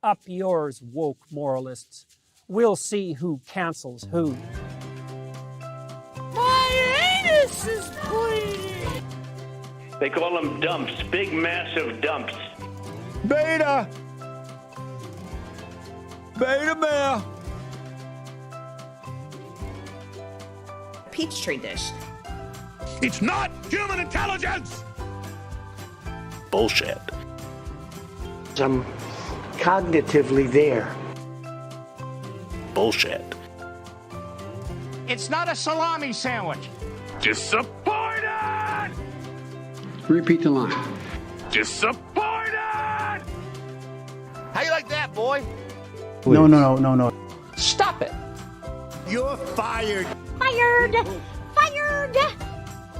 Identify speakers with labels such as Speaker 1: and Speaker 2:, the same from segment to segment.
Speaker 1: Up yours, woke moralists. We'll see who cancels who.
Speaker 2: My anus is bleeding!
Speaker 3: They call them dumps, big massive dumps.
Speaker 4: Beta! Beta male!
Speaker 5: Peachtree dish.
Speaker 4: It's not human intelligence!
Speaker 3: Bullshit.
Speaker 6: I'm cognitively there.
Speaker 3: Bullshit.
Speaker 2: It's not a salami sandwich.
Speaker 4: Disappointed!
Speaker 6: Repeat the line.
Speaker 4: Disappointed!
Speaker 2: How you like that, boy?
Speaker 6: No.
Speaker 2: Stop it.
Speaker 4: You're fired!
Speaker 5: Fired! Fired!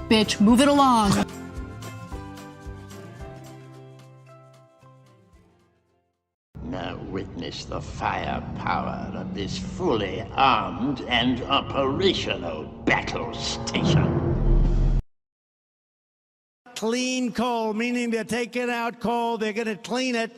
Speaker 7: Bitch, move it along.
Speaker 8: Now witness the firepower of this fully armed and operational battle station.
Speaker 9: Clean coal, meaning they're taking out coal, they're going to clean it.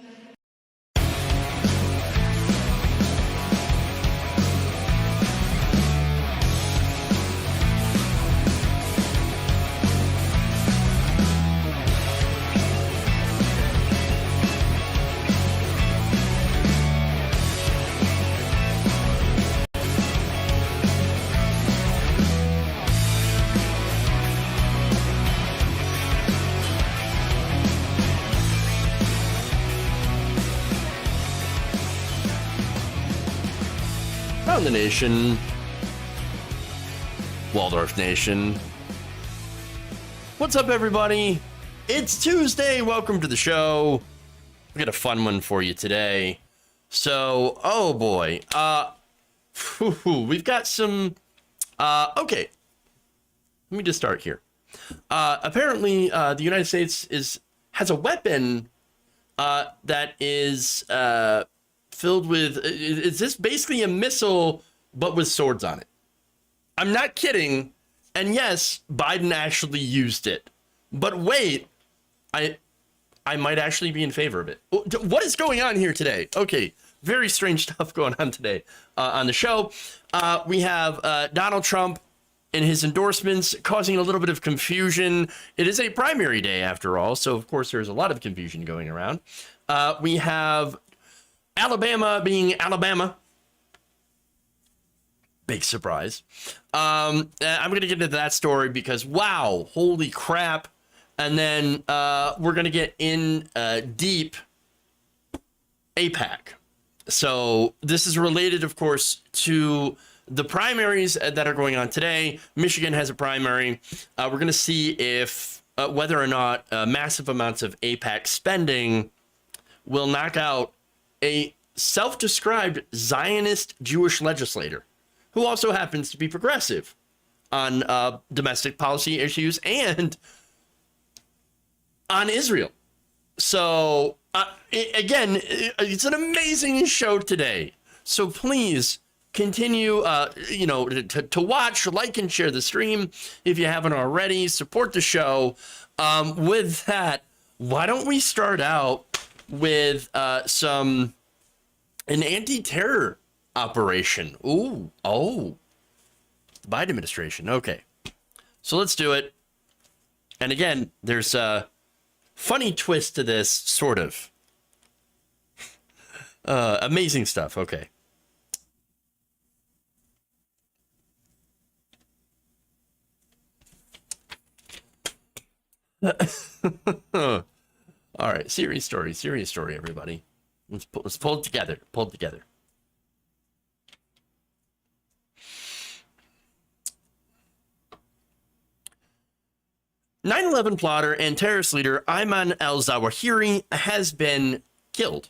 Speaker 10: Around the nation, Waldorf Nation. What's up, everybody? It's Tuesday. Welcome to the show. We got a fun one for you today. So, oh boy, we've got some. Okay, let me just start here. Apparently, the United States has a weapon that is filled with, is this basically a missile, but with swords on it? I'm not kidding. And yes, Biden actually used it. But wait, I might actually be in favor of it. What is going on here today? Okay, very strange stuff going on today on the show. We have Donald Trump and his endorsements causing a little bit of confusion. It is a primary day after all, so of course there's a lot of confusion going around. We have Alabama being Alabama. Big surprise. I'm going to get into that story because, wow, holy crap. And then we're going to get in deep AIPAC. So this is related, of course, to the primaries that are going on today. Michigan has a primary. We're going to see if whether or not massive amounts of AIPAC spending will knock out a self-described Zionist Jewish legislator who also happens to be progressive on domestic policy issues and on Israel. So again, it's an amazing show today. So please continue, to watch, like, and share the stream if you haven't already. Support the show. With that, why don't we start out with an anti-terror operation? The Biden administration. Okay, so let's do it. And again, there's a funny twist to this, sort of. Amazing stuff. Okay. All right, serious story, everybody. Let's pull it together. 9/11 plotter and terrorist leader Ayman al-Zawahiri has been killed.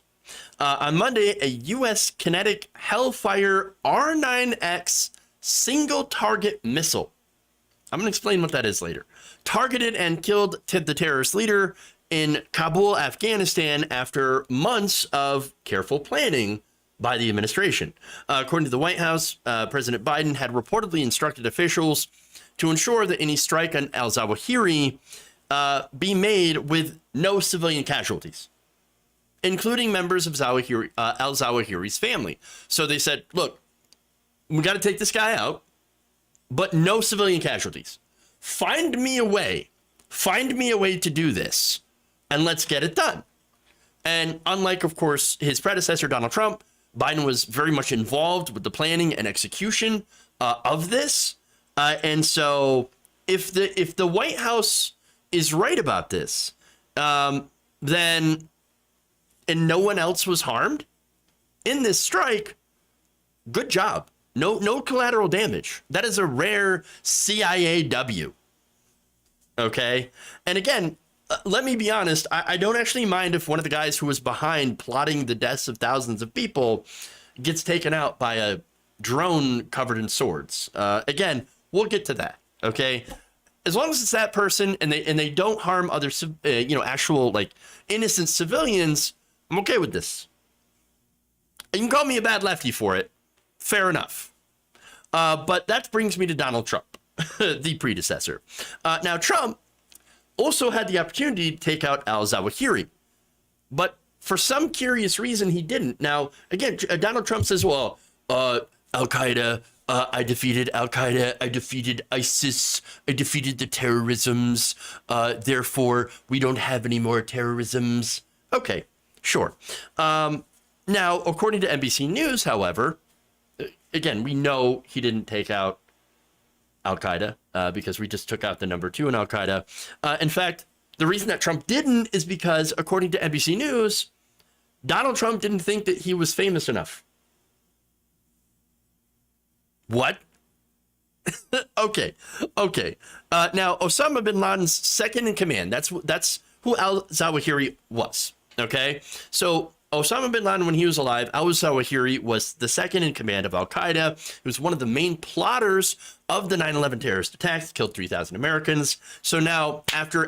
Speaker 10: On Monday, a U.S. kinetic Hellfire R9X single-target missile. I'm going to explain what that is later. Targeted and killed the terrorist leader in Kabul, Afghanistan, after months of careful planning by the administration. According to the White House, President Biden had reportedly instructed officials to ensure that any strike on al-Zawahiri be made with no civilian casualties, including members of al-Zawahiri's family. So they said, look, we got to take this guy out, but no civilian casualties. Find me a way to do this, and let's get it done. And unlike, of course, his predecessor, Donald Trump, Biden was very much involved with the planning and execution of this. And so if the White House is right about this, then, and no one else was harmed in this strike, good job. No collateral damage. That is a rare CIA W. Okay. And again, let me be honest. I don't actually mind if one of the guys who was behind plotting the deaths of thousands of people gets taken out by a drone covered in swords. Again, we'll get to that. Okay. As long as it's that person and they don't harm other, actual like innocent civilians, I'm okay with this. You can call me a bad lefty for it. Fair enough. But that brings me to Donald Trump, the predecessor. Now, Trump also had the opportunity to take out al-Zawahiri, but for some curious reason, he didn't. Now, again, Donald Trump says, well, Al-Qaeda, I defeated Al-Qaeda, I defeated ISIS, I defeated the terrorisms, therefore, we don't have any more terrorisms. Okay, sure. Now, according to NBC News, however, again, we know he didn't take out Al-Qaeda because we just took out the number 2 in Al-Qaeda. In fact, the reason that Trump didn't is because, according to NBC News, Donald Trump didn't think that he was famous enough. What? Okay. Now, Osama bin Laden's second in command, that's who al-Zawahiri was. Okay? So, Osama bin Laden, when he was alive, al-Zawahiri was the second in command of Al-Qaeda. He was one of the main plotters of the 9/11 terrorist attacks, killed 3,000 Americans. So now, after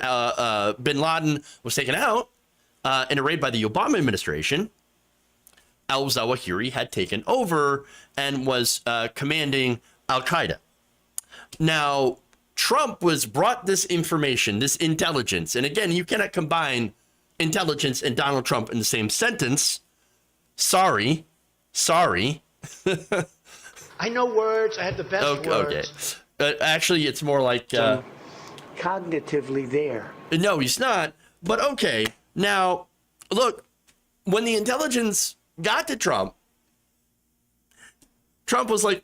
Speaker 10: bin Laden was taken out in a raid by the Obama administration, al-Zawahiri had taken over and was commanding Al-Qaeda. Now, Trump was brought this information, this intelligence, and again, you cannot combine intelligence and Donald Trump in the same sentence. Sorry.
Speaker 6: I know words. I have the best words.
Speaker 10: Okay. Actually, it's more like
Speaker 6: cognitively there.
Speaker 10: No, he's not. But okay. Now, look, when the intelligence got to Trump was like,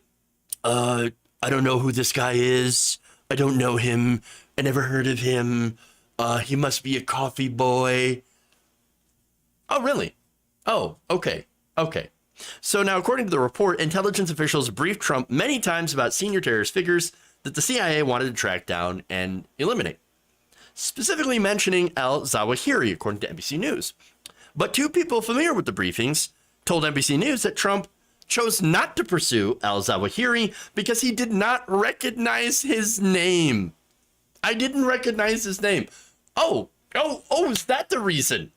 Speaker 10: I don't know who this guy is. I don't know him. I never heard of him. He must be a coffee boy. Oh, really? Oh, okay. So now, according to the report, intelligence officials briefed Trump many times about senior terrorist figures that the CIA wanted to track down and eliminate, specifically mentioning al-Zawahiri, according to NBC News. But 2 people familiar with the briefings told NBC News that Trump chose not to pursue al-Zawahiri because he did not recognize his name. I didn't recognize his name. Oh, is that the reason?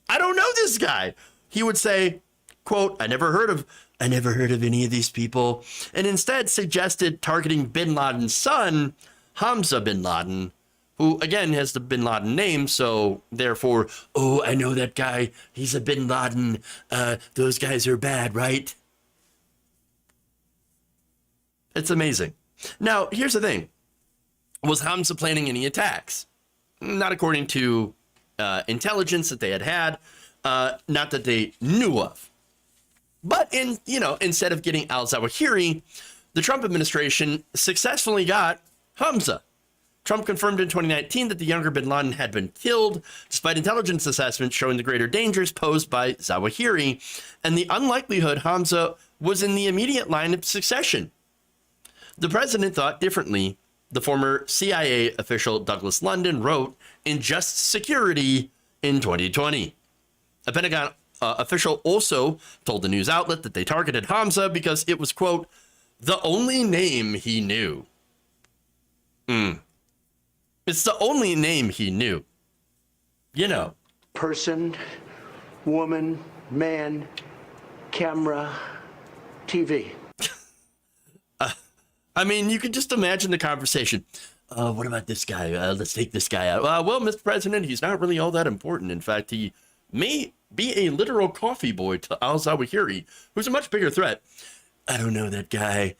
Speaker 10: I don't know this guy. He would say, quote, I never heard of any of these people, and instead suggested targeting bin Laden's son, Hamza bin Laden, who again has the bin Laden name, so therefore, I know that guy, he's a bin Laden, those guys are bad, right? It's amazing. Now, here's the thing. Was Hamza planning any attacks? Not according to intelligence that they had. not that they knew of. But instead of getting al-Zawahiri, the Trump administration successfully got Hamza. Trump confirmed in 2019 that the younger bin Laden had been killed, despite intelligence assessments showing the greater dangers posed by Zawahiri and the unlikelihood Hamza was in the immediate line of succession. The president thought differently, the former CIA official Douglas London wrote in Just Security in 2020. A Pentagon official also told the news outlet that they targeted Hamza because it was, quote, the only name he knew. It's the only name he knew.
Speaker 6: Person, woman, man, camera, TV.
Speaker 10: I mean, you could just imagine the conversation. What about this guy? Let's take this guy out. Well, Mr. President, he's not really all that important. In fact, he may be a literal coffee boy to al-Zawahiri, who's a much bigger threat. I don't know that guy,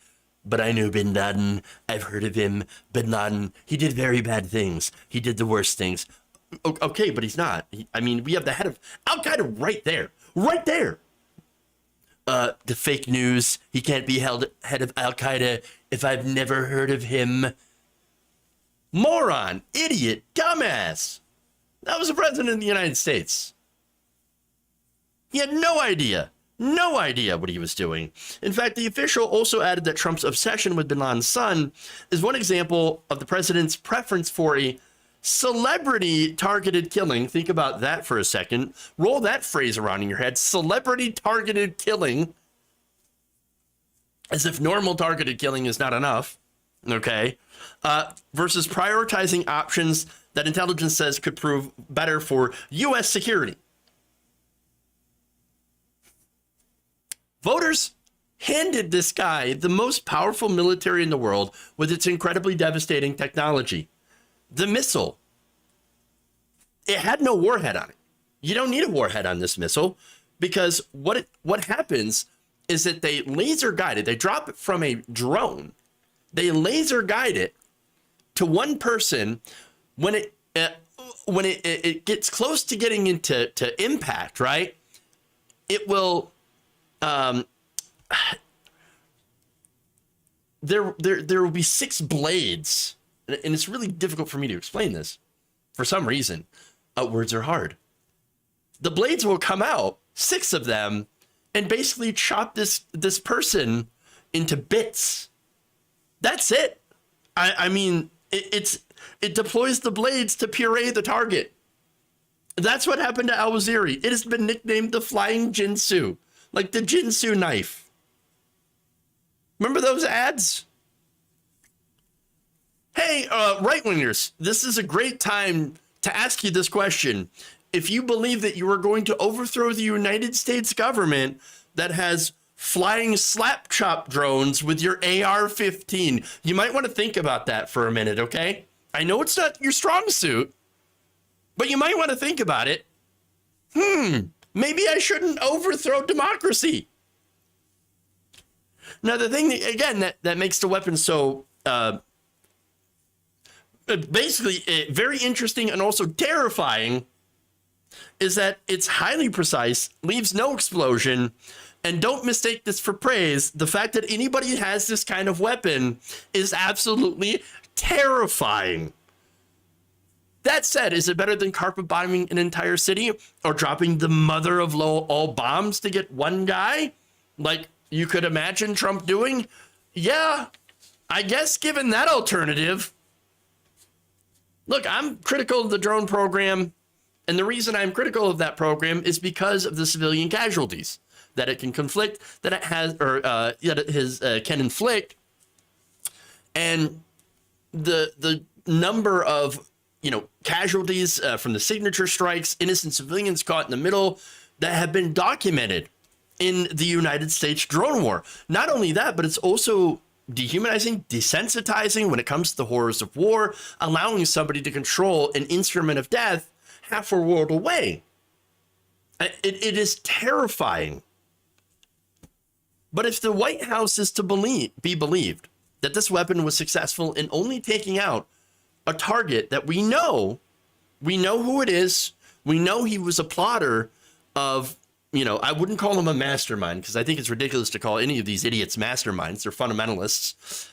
Speaker 10: but I know bin Laden. I've heard of him. Bin Laden, he did very bad things. He did the worst things. Okay, but he's not. We have the head of Al-Qaeda right there. Right there. The fake news. He can't be held head of Al-Qaeda if I've never heard of him. Moron, idiot, dumbass. That was the president of the United States. He had no idea what he was doing. In fact, the official also added that Trump's obsession with bin Laden's son is one example of the president's preference for a celebrity targeted killing. Think about that for a second. Roll that phrase around in your head. Celebrity targeted killing. As if normal targeted killing is not enough. Okay. Versus prioritizing options that intelligence says could prove better for U.S. security. Voters handed this guy the most powerful military in the world with its incredibly devastating technology. The missile. It had no warhead on it. You don't need a warhead on this missile because what happens is that they laser guide it. They drop it from a drone. They laser guide it to one person. When it gets close to getting into impact, right? It will there will be 6 blades, and it's really difficult for me to explain this. For some reason, words are hard. The blades will come out, 6 of them, and basically chop this person into bits. That's it. It deploys the blades to puree the target. That's what happened to al-Zawahiri. It has been nicknamed the flying Jinsu, like the Jinsu knife. Remember those ads? Hey, right-wingers, this is a great time to ask you this question. If you believe that you are going to overthrow the United States government that has flying slap chop drones with your AR-15, you might want to think about that for a minute, okay? I know it's not your strong suit, but you might want to think about it. Maybe I shouldn't overthrow democracy. Now, the thing, again, that makes the weapon so basically very interesting and also terrifying is that it's highly precise, leaves no explosion, and don't mistake this for praise. The fact that anybody has this kind of weapon is absolutely terrifying. That said, is it better than carpet bombing an entire city or dropping the mother of all bombs to get one guy? Like you could imagine Trump doing? Yeah, I guess given that alternative. Look, I'm critical of the drone program. And the reason I'm critical of that program is because of the civilian casualties that it can conflict, that it has, or that it can inflict. And the number of casualties from the signature strikes, innocent civilians caught in the middle, that have been documented in the United States drone war. Not only that, but it's also dehumanizing, desensitizing when it comes to the horrors of war, allowing somebody to control an instrument of death half a world away. It is terrifying. But if the White House is to be believed that this weapon was successful in only taking out a target that we know who it is, we know he was a plotter, of, you know, I wouldn't call him a mastermind because I think it's ridiculous to call any of these idiots masterminds. They're fundamentalists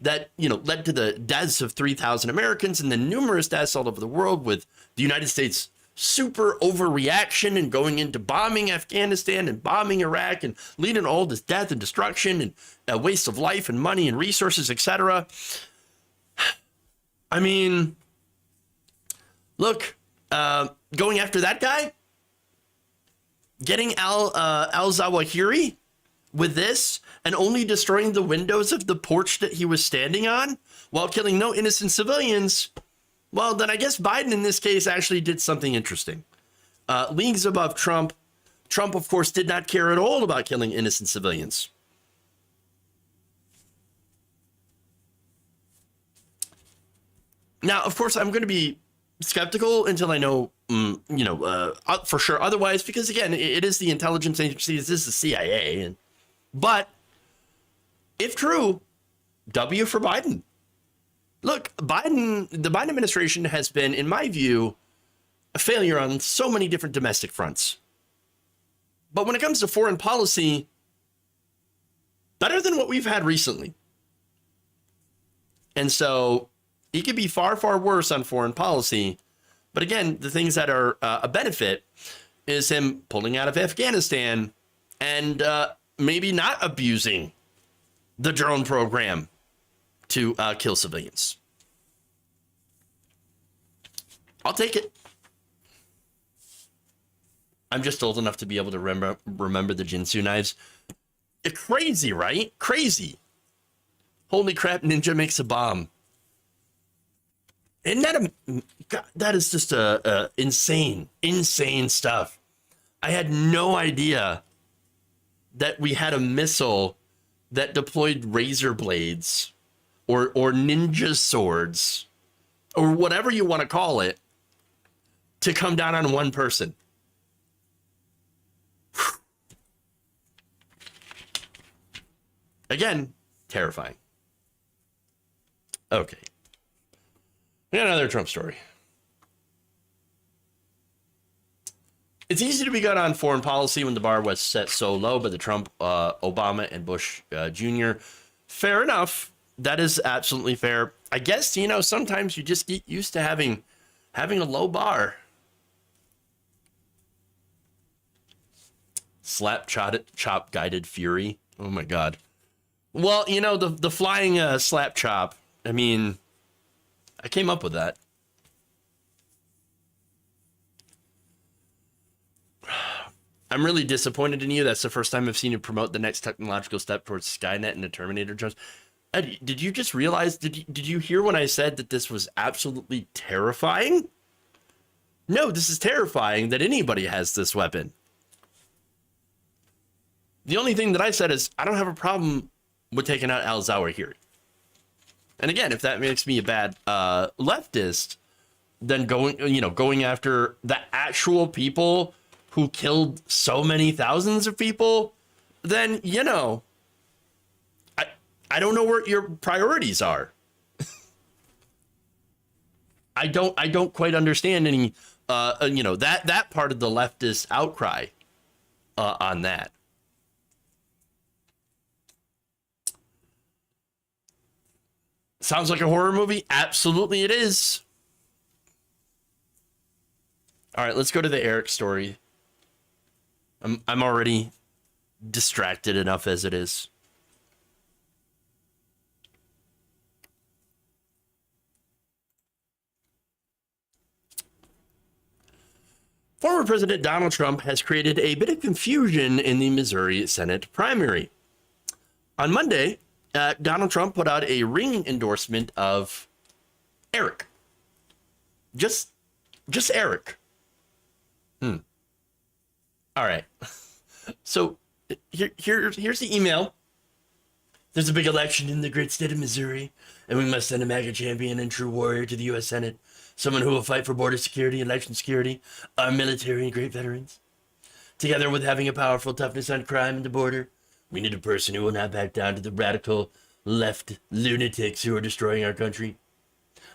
Speaker 10: that, you know, led to the deaths of 3,000 Americans and then numerous deaths all over the world, with the United States super overreaction and going into bombing Afghanistan and bombing Iraq and leading all this death and destruction and a waste of life and money and resources, etc. I mean, look, going after that guy, getting al-Zawahiri with this and only destroying the windows of the porch that he was standing on while killing no innocent civilians, well, then I guess Biden in this case actually did something interesting. Leagues above Trump. Trump, of course, did not care at all about killing innocent civilians. Now, of course, I'm going to be skeptical until I know, for sure otherwise, because, again, it is the intelligence agency. This is the CIA. But if true, W for Biden. Look, the Biden administration has been, in my view, a failure on so many different domestic fronts. But when it comes to foreign policy, better than what we've had recently. And so he could be far, far worse on foreign policy. But again, the things that are a benefit is him pulling out of Afghanistan and maybe not abusing the drone program to kill civilians. I'll take it. I'm just old enough to be able to remember the Jinsu knives. Crazy, right? Crazy. Holy crap, Ninja makes a bomb. Isn't that God, that is just insane stuff. I had no idea that we had a missile that deployed razor blades or ninja swords or whatever you want to call it to come down on one person. Again, terrifying. Okay. We got another Trump story. It's easy to be good on foreign policy when the bar was set so low by the Trump, Obama, and Bush Jr. Fair enough. That is absolutely fair. I guess, sometimes you just get used to having a low bar. Slap chop guided fury. Oh my God. Well, the flying slap chop. I mean, I came up with that. I'm really disappointed in you. That's the first time I've seen you promote the next technological step towards Skynet and the Terminator drones. Eddie, did you just realize, did you hear when I said that this was absolutely terrifying? No, this is terrifying that anybody has this weapon. The only thing that I said is I don't have a problem with taking out al-Zawahiri. And again, if that makes me a bad leftist, then going after the actual people who killed so many thousands of people, then, I don't know where your priorities are. I don't quite understand any, that part of the leftist outcry on that. Sounds like a horror movie? Absolutely it is. All right, let's go to the Eric story. I'm already distracted enough as it is. Former President Donald Trump has created a bit of confusion in the Missouri Senate primary. On Monday, Donald Trump put out a ringing endorsement of Eric. Just Eric. All right. So here's the email. There's a big election in the great state of Missouri, and we must send a MAGA champion and true warrior to the U.S. Senate, someone who will fight for border security and election security, our military and great veterans. Together with having a powerful toughness on crime and the border, we need a person who will not back down to the radical left lunatics who are destroying our country.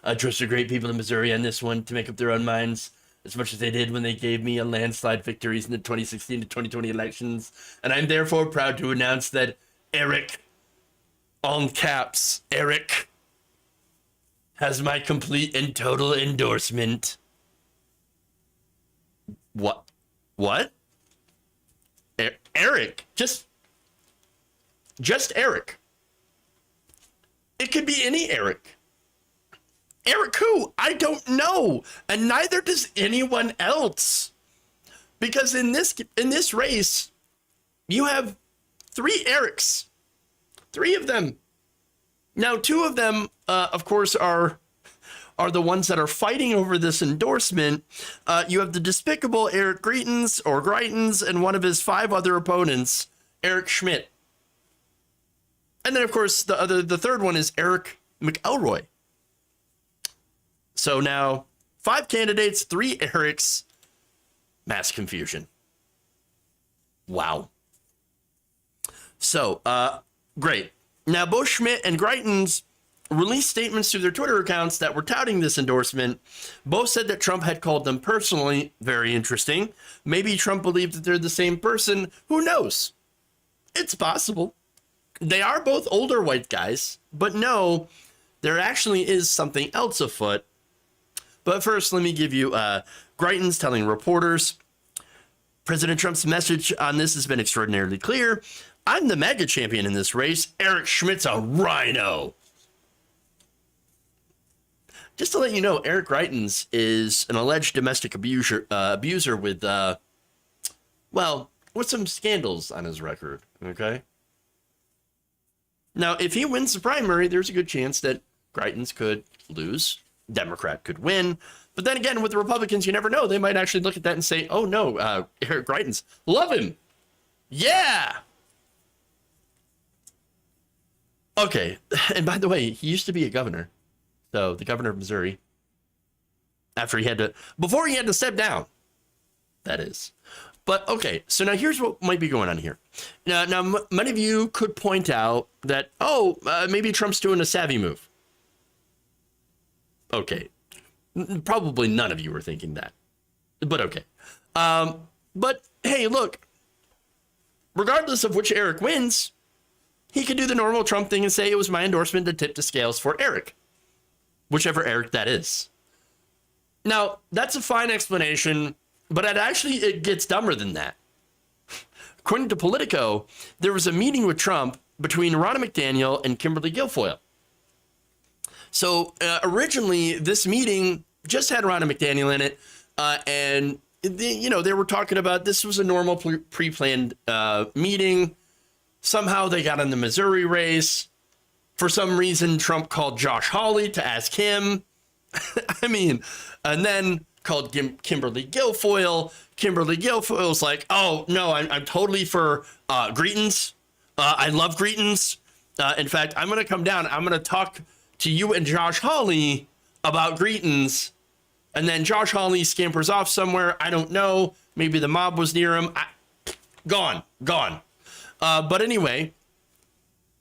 Speaker 10: I trust the great people in Missouri on this one to make up their own minds as much as they did when they gave me a landslide victories in the 2016 to 2020 elections. And I'm therefore proud to announce that Eric, on caps, Eric, has my complete and total endorsement. What? Eric, just Eric. It could be any Eric. Eric who? I don't know, and neither does anyone else. Because in this race, you have 3 Erics, 3 of them. Now, 2 of them, of course, are the ones that are fighting over this endorsement. You have the despicable Eric Greitens, and one of his 5 other opponents, Eric Schmidt. And then, of course, the third one is Eric McElroy. So now, 5 candidates, 3 Erics, mass confusion. Wow. So, great. Now, both Schmidt and Greitens released statements to their Twitter accounts that were touting this endorsement. Both said that Trump had called them personally. Very interesting. Maybe Trump believed that they're the same person. Who knows? It's possible. They are both older white guys, but no, there actually is something else afoot. But first, let me give you Greitens telling reporters, President Trump's message on this has been extraordinarily clear. I'm the mega champion in this race. Eric Schmidt's a rhino. Just to let you know, Eric Greitens is an alleged domestic abuser with, with some scandals on his record, okay? Now, if he wins the primary, there's a good chance that Greitens could lose. Democrat could win. But then again, with the Republicans, you never know. They might actually look at that and say, oh, no, Eric Greitens, love him. Yeah. Okay. And by the way, he used to be a governor. So the governor of Missouri, before he had to step down, that is. But okay, so now here's what might be going on here. Now many of you could point out that, maybe Trump's doing a savvy move. Okay, probably none of you were thinking that, but okay. But hey, look, regardless of which Eric wins, he could do the normal Trump thing and say it was my endorsement that tipped the scales for Eric. Whichever Eric that is. Now, that's a fine explanation, but it gets dumber than that. According to Politico, there was a meeting with Trump between Ronna McDaniel and Kimberly Guilfoyle. So originally, this meeting just had Ronna McDaniel in it, and they were talking about this was a normal pre-planned meeting. Somehow they got in the Missouri race. For some reason, Trump called Josh Hawley to ask him. And then called Kimberly Guilfoyle. Kimberly Guilfoyle's like, oh, no, I'm totally for Greitens. I love Greitens. In fact, I'm going to come down. I'm going to talk to you and Josh Hawley about Greitens. And then Josh Hawley scampers off somewhere. I don't know. Maybe the mob was near him. Gone. But anyway,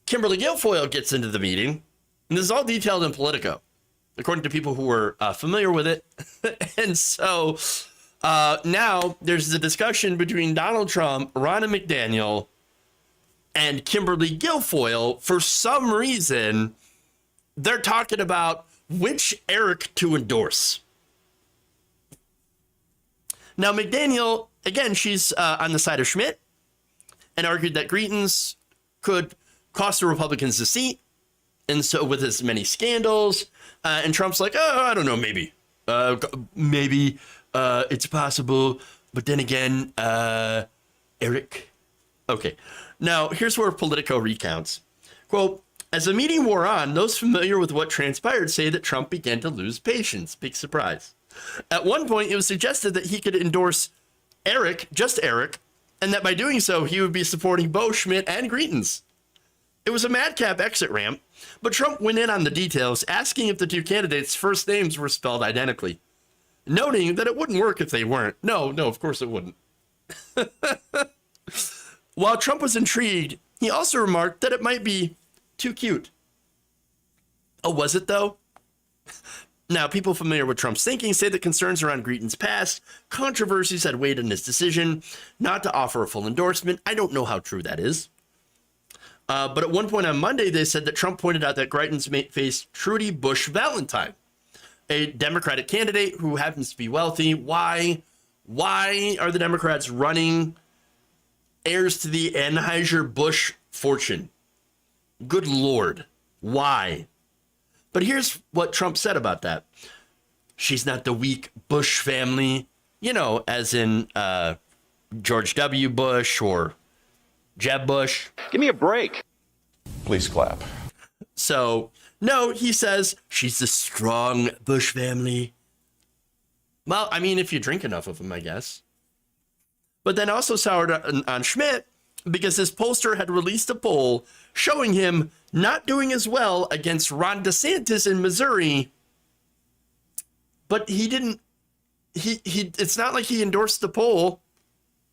Speaker 10: Kimberly Guilfoyle gets into the meeting, and this is all detailed in Politico, according to people who were familiar with it. And so now there's the discussion between Donald Trump, Ronna McDaniel, and Kimberly Guilfoyle. For some reason, they're talking about which Eric to endorse. Now, McDaniel, again, she's on the side of Schmidt and argued that Greitens could cost the Republicans a seat. And so with as many scandals, and Trump's like, oh, I don't know, maybe it's possible. But then again, Eric. Okay. Now, here's where Politico recounts. Quote, as the meeting wore on, those familiar with what transpired say that Trump began to lose patience. Big surprise. At one point, it was suggested that he could endorse Eric, just Eric, and that by doing so, he would be supporting both Schmidt and Greitens. It was a madcap exit ramp, but Trump went in on the details, asking if the two candidates' first names were spelled identically, noting that it wouldn't work if they weren't. No, of course it wouldn't. While Trump was intrigued, he also remarked that it might be too cute. Oh, was it though? Now, people familiar with Trump's thinking say that concerns around Greeton's past controversies had weighed on his decision not to offer a full endorsement. I don't know how true that is. But at one point on Monday, they said that Trump pointed out that Greeton's mate faced Trudy Bush Valentine, a Democratic candidate who happens to be wealthy. Why are the Democrats running heirs to the Anheuser-Busch fortune? Good Lord. Why? But here's what Trump said about that. She's not the weak Bush family, you know, as in George W. Bush or Jeb Bush.
Speaker 2: Give me a break.
Speaker 4: Please clap.
Speaker 10: So, no, he says she's the strong Bush family. Well, I mean, if you drink enough of them, I guess. But then also soured on Schmidt because his pollster had released a poll showing him not doing as well against Ron DeSantis in Missouri. But he didn't, it's not like he endorsed the poll.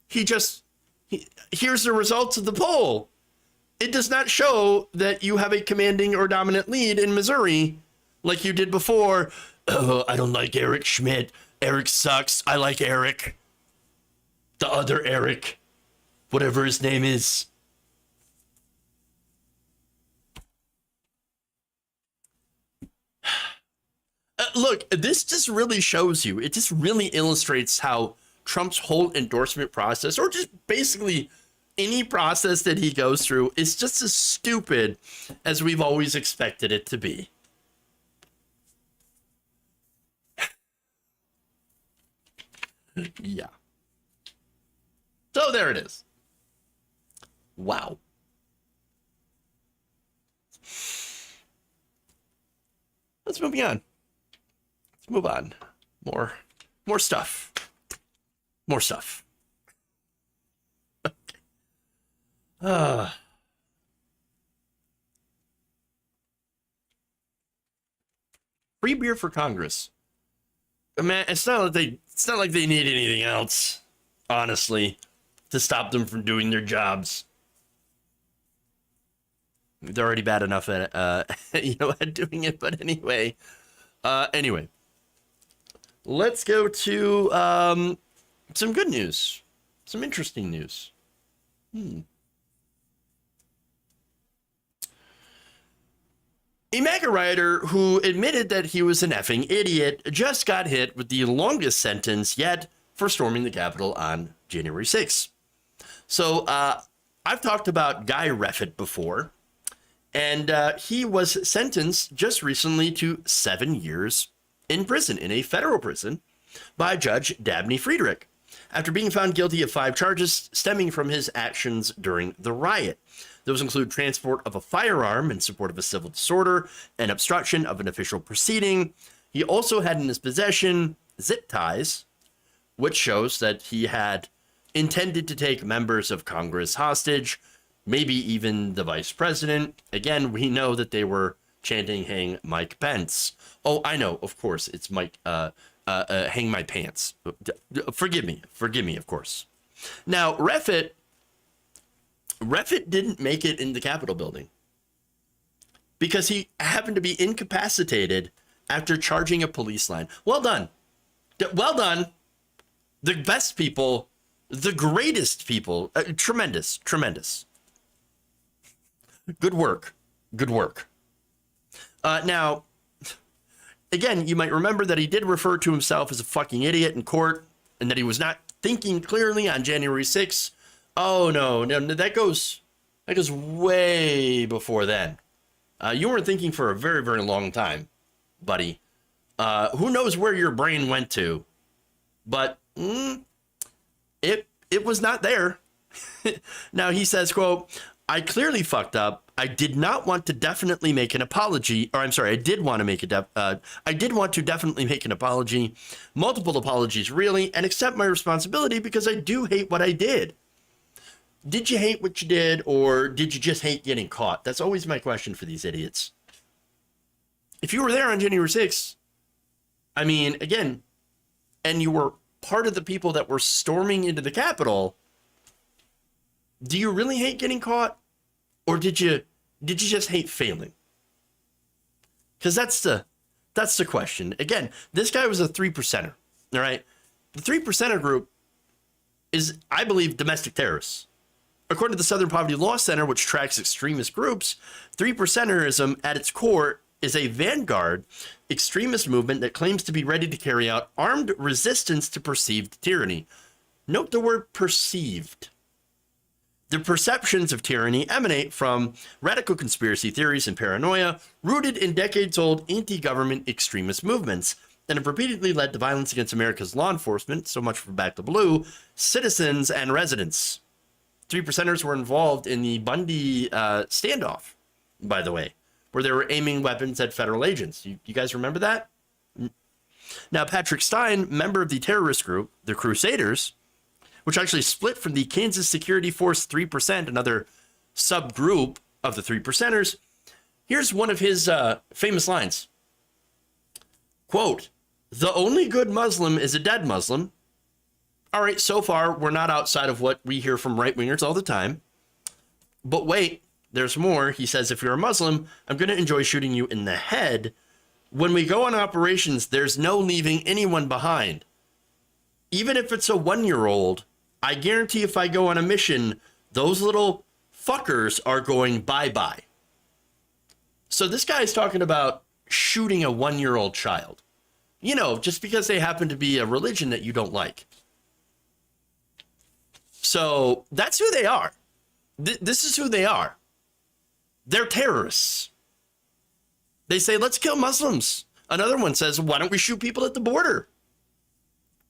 Speaker 10: Here's the results of the poll. It does not show that you have a commanding or dominant lead in Missouri like you did before. Oh, I don't like Eric Schmidt. Eric sucks. I like Eric. The other Eric. Whatever his name is. Look, this just really shows you, it just really illustrates how Trump's whole endorsement process, or just basically any process that he goes through, is just as stupid as we've always expected it to be. Yeah. So there it is. Wow. Let's move on. Let's move on. More stuff. More stuff. Okay. Free beer for Congress. Man, it's not like they need anything else, honestly, to stop them from doing their jobs. They're already bad enough at at doing it, but anyway. Let's go to some good news. Some interesting news. A MAGA writer who admitted that he was an effing idiot just got hit with the longest sentence yet for storming the Capitol on January 6th. So I've talked about Guy Reffitt before, and he was sentenced just recently to 7 years in prison, in a federal prison, by Judge Dabney Friedrich, after being found guilty of 5 charges stemming from his actions during the riot. Those include transport of a firearm in support of a civil disorder and obstruction of an official proceeding. He also had in his possession zip ties, which shows that he had intended to take members of Congress hostage, maybe even the vice president. Again, we know that they were chanting "Hang Mike Pence." Oh, I know, of course, it's Mike, hang my pants. Forgive me, of course. Now, Reffitt didn't make it in the Capitol building because he happened to be incapacitated after charging a police line. Well done. Well done. The best people, the greatest people. Tremendous. Good work. Now, again, you might remember that he did refer to himself as a fucking idiot in court and that he was not thinking clearly on January 6th. Oh, no, that goes way before then. You weren't thinking for a very, very long time, buddy. Who knows where your brain went to? But it was not there. Now he says, quote, "I clearly fucked up. I did not want to definitely make an apology, or I'm sorry, I did want to definitely make an apology, multiple apologies really, and accept my responsibility because I do hate what I did." Did you hate what you did, or did you just hate getting caught? That's always my question for these idiots. If you were there on January 6th, I mean, again, and you were part of the people that were storming into the Capitol, do you really hate getting caught, or did you just hate failing? Because that's That's the question. Again, this guy was a 3%er. All right. The 3%er group is, I believe, domestic terrorists. According to the Southern Poverty Law Center, which tracks extremist groups, 3%erism at its core is a vanguard extremist movement that claims to be ready to carry out armed resistance to perceived tyranny. Note the word perceived. The perceptions of tyranny emanate from radical conspiracy theories and paranoia rooted in decades-old anti-government extremist movements and have repeatedly led to violence against America's law enforcement, so much for Back to Blue, citizens, and residents. 3%ers were involved in the Bundy standoff, by the way, where they were aiming weapons at federal agents. You guys remember that? Now, Patrick Stein, member of the terrorist group, the Crusaders, which actually split from the Kansas Security Force 3%, another subgroup of the 3%ers. Here's one of his famous lines. Quote, "The only good Muslim is a dead Muslim." All right, so far, we're not outside of what we hear from right-wingers all the time. But wait, there's more. He says, "If you're a Muslim, I'm going to enjoy shooting you in the head. When we go on operations, there's no leaving anyone behind. Even if it's a 1-year-old, I guarantee if I go on a mission, those little fuckers are going bye-bye." So this guy is talking about shooting a 1-year-old child. You know, just because they happen to be a religion that you don't like. So that's who they are. This is who they are. They're terrorists. They say, let's kill Muslims. Another one says, why don't we shoot people at the border?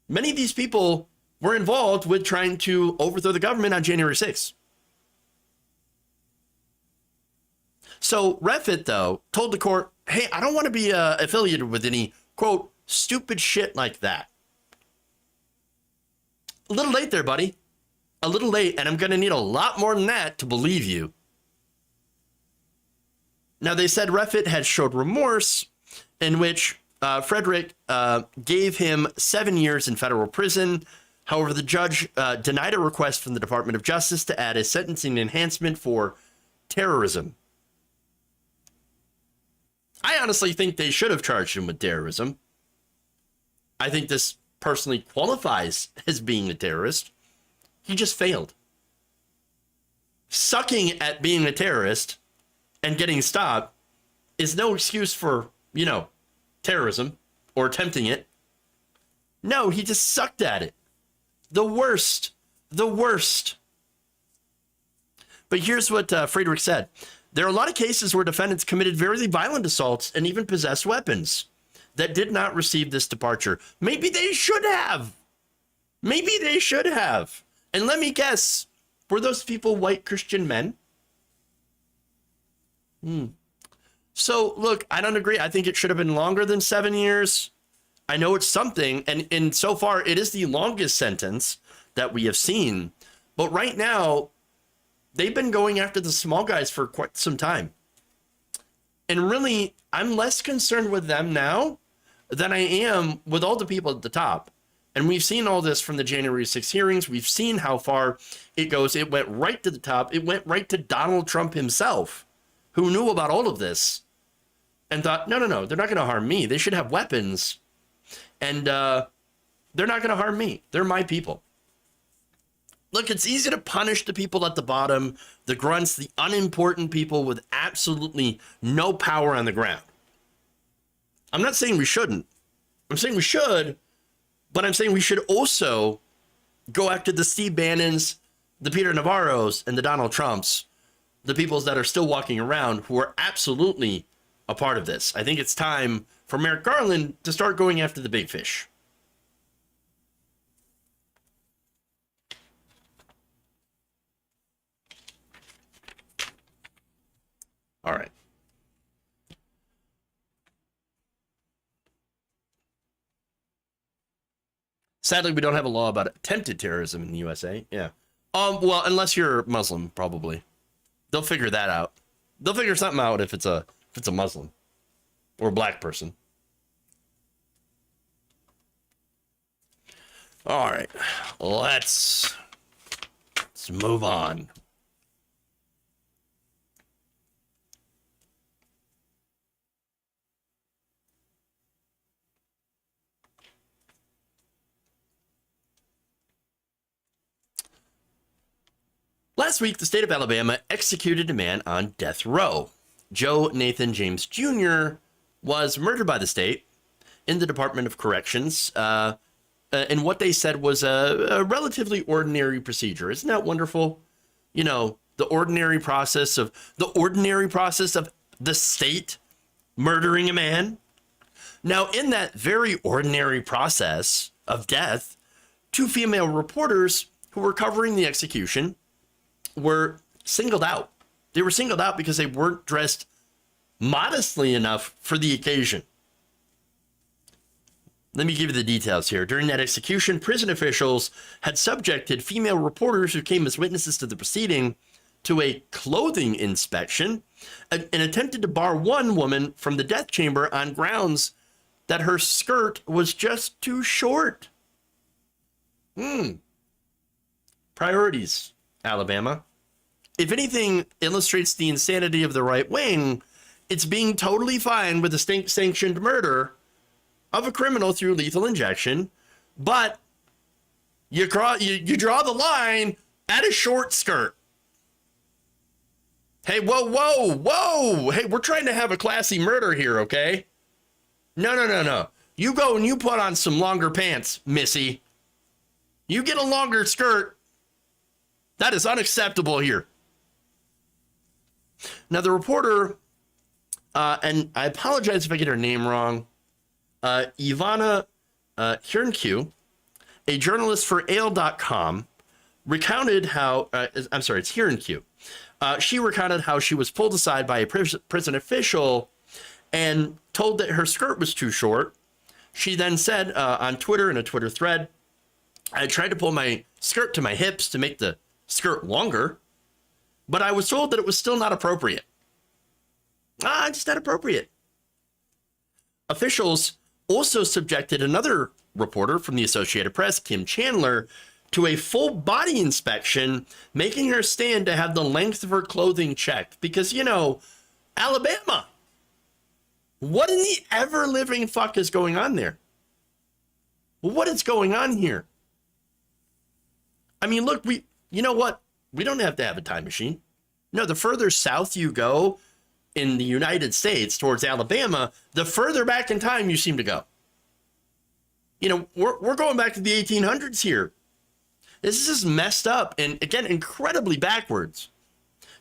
Speaker 10: Many of these people were involved with trying to overthrow the government on January 6th. So Refit, though, told the court, hey, I don't want to be affiliated with any, quote, stupid shit like that. A little late there, buddy. A little late, and I'm going to need a lot more than that to believe you. Now, they said Refit had showed remorse, in which Frederick gave him 7 years in federal prison. However, the judge denied a request from the Department of Justice to add a sentencing enhancement for terrorism. I honestly think they should have charged him with terrorism. I think this personally qualifies as being a terrorist. He just failed. Sucking at being a terrorist and getting stopped is no excuse for, you know, terrorism or attempting it. No, he just sucked at it. The worst. The worst. But here's what Friedrich said. There are a lot of cases where defendants committed very violent assaults and even possessed weapons that did not receive this departure. Maybe they should have. Maybe they should have. And let me guess, were those people white Christian men? So, look, I don't agree. I think it should have been longer than 7 years. I know it's something, and so far it is the longest sentence that we have seen. But right now, they've been going after the small guys for quite some time. And really, I'm less concerned with them now than I am with all the people at the top. And we've seen all this from the January 6th hearings. We've seen how far it goes. It went right to the top. It went right to Donald Trump himself, who knew about all of this and thought, no, they're not going to harm me. They should have weapons. And they're not going to harm me. They're my people. Look, it's easy to punish the people at the bottom, the grunts, the unimportant people with absolutely no power on the ground. I'm not saying we shouldn't. I'm saying we should. But I'm saying we should also go after the Steve Bannons, the Peter Navarros, and the Donald Trumps, the peoples that are still walking around who are absolutely a part of this. I think it's time for Merrick Garland to start going after the big fish. All right. Sadly, we don't have a law about attempted terrorism in the USA. Yeah. Well, unless you're Muslim, probably. They'll figure that out. They'll figure something out if it's a Muslim or a black person. All right. Let's move on. Last week, the state of Alabama executed a man on death row. Joe Nathan James Jr. was murdered by the state in the Department of Corrections in what they said was a relatively ordinary procedure. Isn't that wonderful? You know, the ordinary process of the state murdering a man. Now, in that very ordinary process of death, 2 female reporters who were covering the execution were singled out. They were singled out because they weren't dressed modestly enough for the occasion. Let me give you the details here. During that execution, prison officials had subjected female reporters who came as witnesses to the proceeding to a clothing inspection and attempted to bar one woman from the death chamber on grounds that her skirt was just too short. Priorities, Alabama. If anything illustrates the insanity of the right wing, it's being totally fine with the state-sanctioned murder of a criminal through lethal injection, but you draw the line at a short skirt. Hey, whoa. Hey, we're trying to have a classy murder here, okay? No. You go and you put on some longer pants, missy. You get a longer skirt. That is unacceptable here. Now, the reporter, and I apologize if I get her name wrong, Ivana Hirnq, a journalist for AIL.com, recounted how, it's Hirnq. She recounted how she was pulled aside by a prison official and told that her skirt was too short. She then said on Twitter, in a Twitter thread, I tried to pull my skirt to my hips to make the skirt longer, but I was told that it was still not appropriate. Just not appropriate. Officials also subjected another reporter from the Associated Press, Kim Chandler, to a full body inspection, making her stand to have the length of her clothing checked. Because, you know, Alabama, what in the ever-living fuck is going on there? What is going on here? I mean, look, you know what? We don't have to have a time machine. No, the further south you go in the United States towards Alabama, the further back in time you seem to go. You know, we're going back to the 1800s here. This is just messed up and, again, incredibly backwards,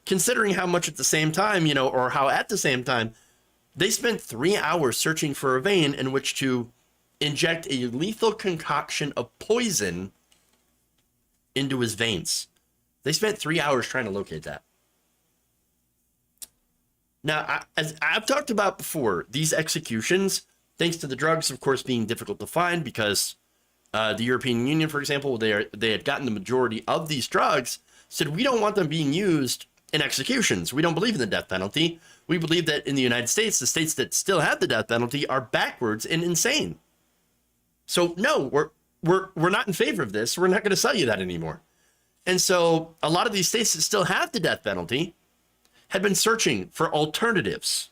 Speaker 10: considering how much at the same time, you know, or how at the same time, they spent 3 hours searching for a vein in which to inject a lethal concoction of poison into his veins. They spent 3 hours trying to locate that. Now, as I've talked about before, these executions, thanks to the drugs, of course, being difficult to find because the European Union, for example, they had gotten the majority of these drugs, said we don't want them being used in executions. We don't believe in the death penalty. We believe that in the United States, the states that still have the death penalty are backwards and insane. So no, we're not in favor of this. We're not going to sell you that anymore. And so a lot of these states that still have the death penalty had been searching for alternatives.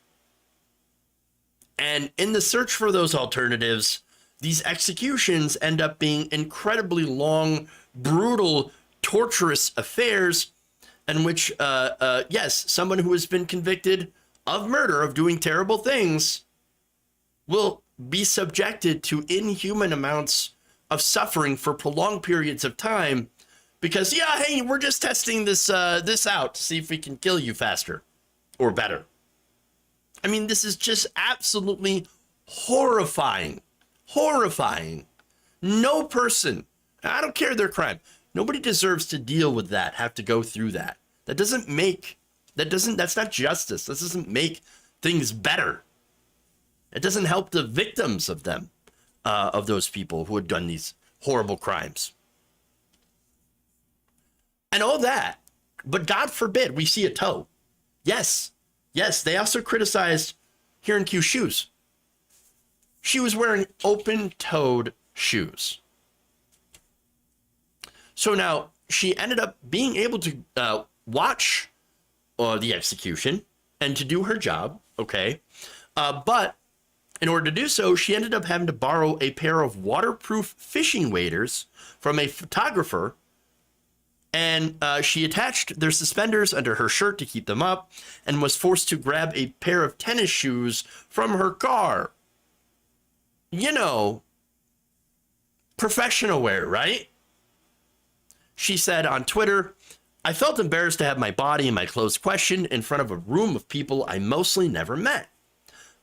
Speaker 10: And in the search for those alternatives, these executions end up being incredibly long, brutal, torturous affairs in which, yes, someone who has been convicted of murder, of doing terrible things, will be subjected to inhuman amounts of suffering for prolonged periods of time because, yeah, hey, we're just testing this out to see if we can kill you faster or better. I mean, this is just absolutely horrifying. Horrifying. No person, I don't care their crime, nobody deserves to deal with that, have to go through that. That's not justice. That doesn't make things better. It doesn't help the victims of them, of those people who had done these horrible crimes. And all that, but God forbid we see a toe. Yes, they also criticized Hirnq's shoes. She was wearing open-toed shoes. So now she ended up being able to watch the execution and to do her job, okay? But in order to do so, she ended up having to borrow a pair of waterproof fishing waders from a photographer And she attached their suspenders under her shirt to keep them up and was forced to grab a pair of tennis shoes from her car. You know, professional wear, right? She said on Twitter, I felt embarrassed to have my body and my clothes questioned in front of a room of people I mostly never met.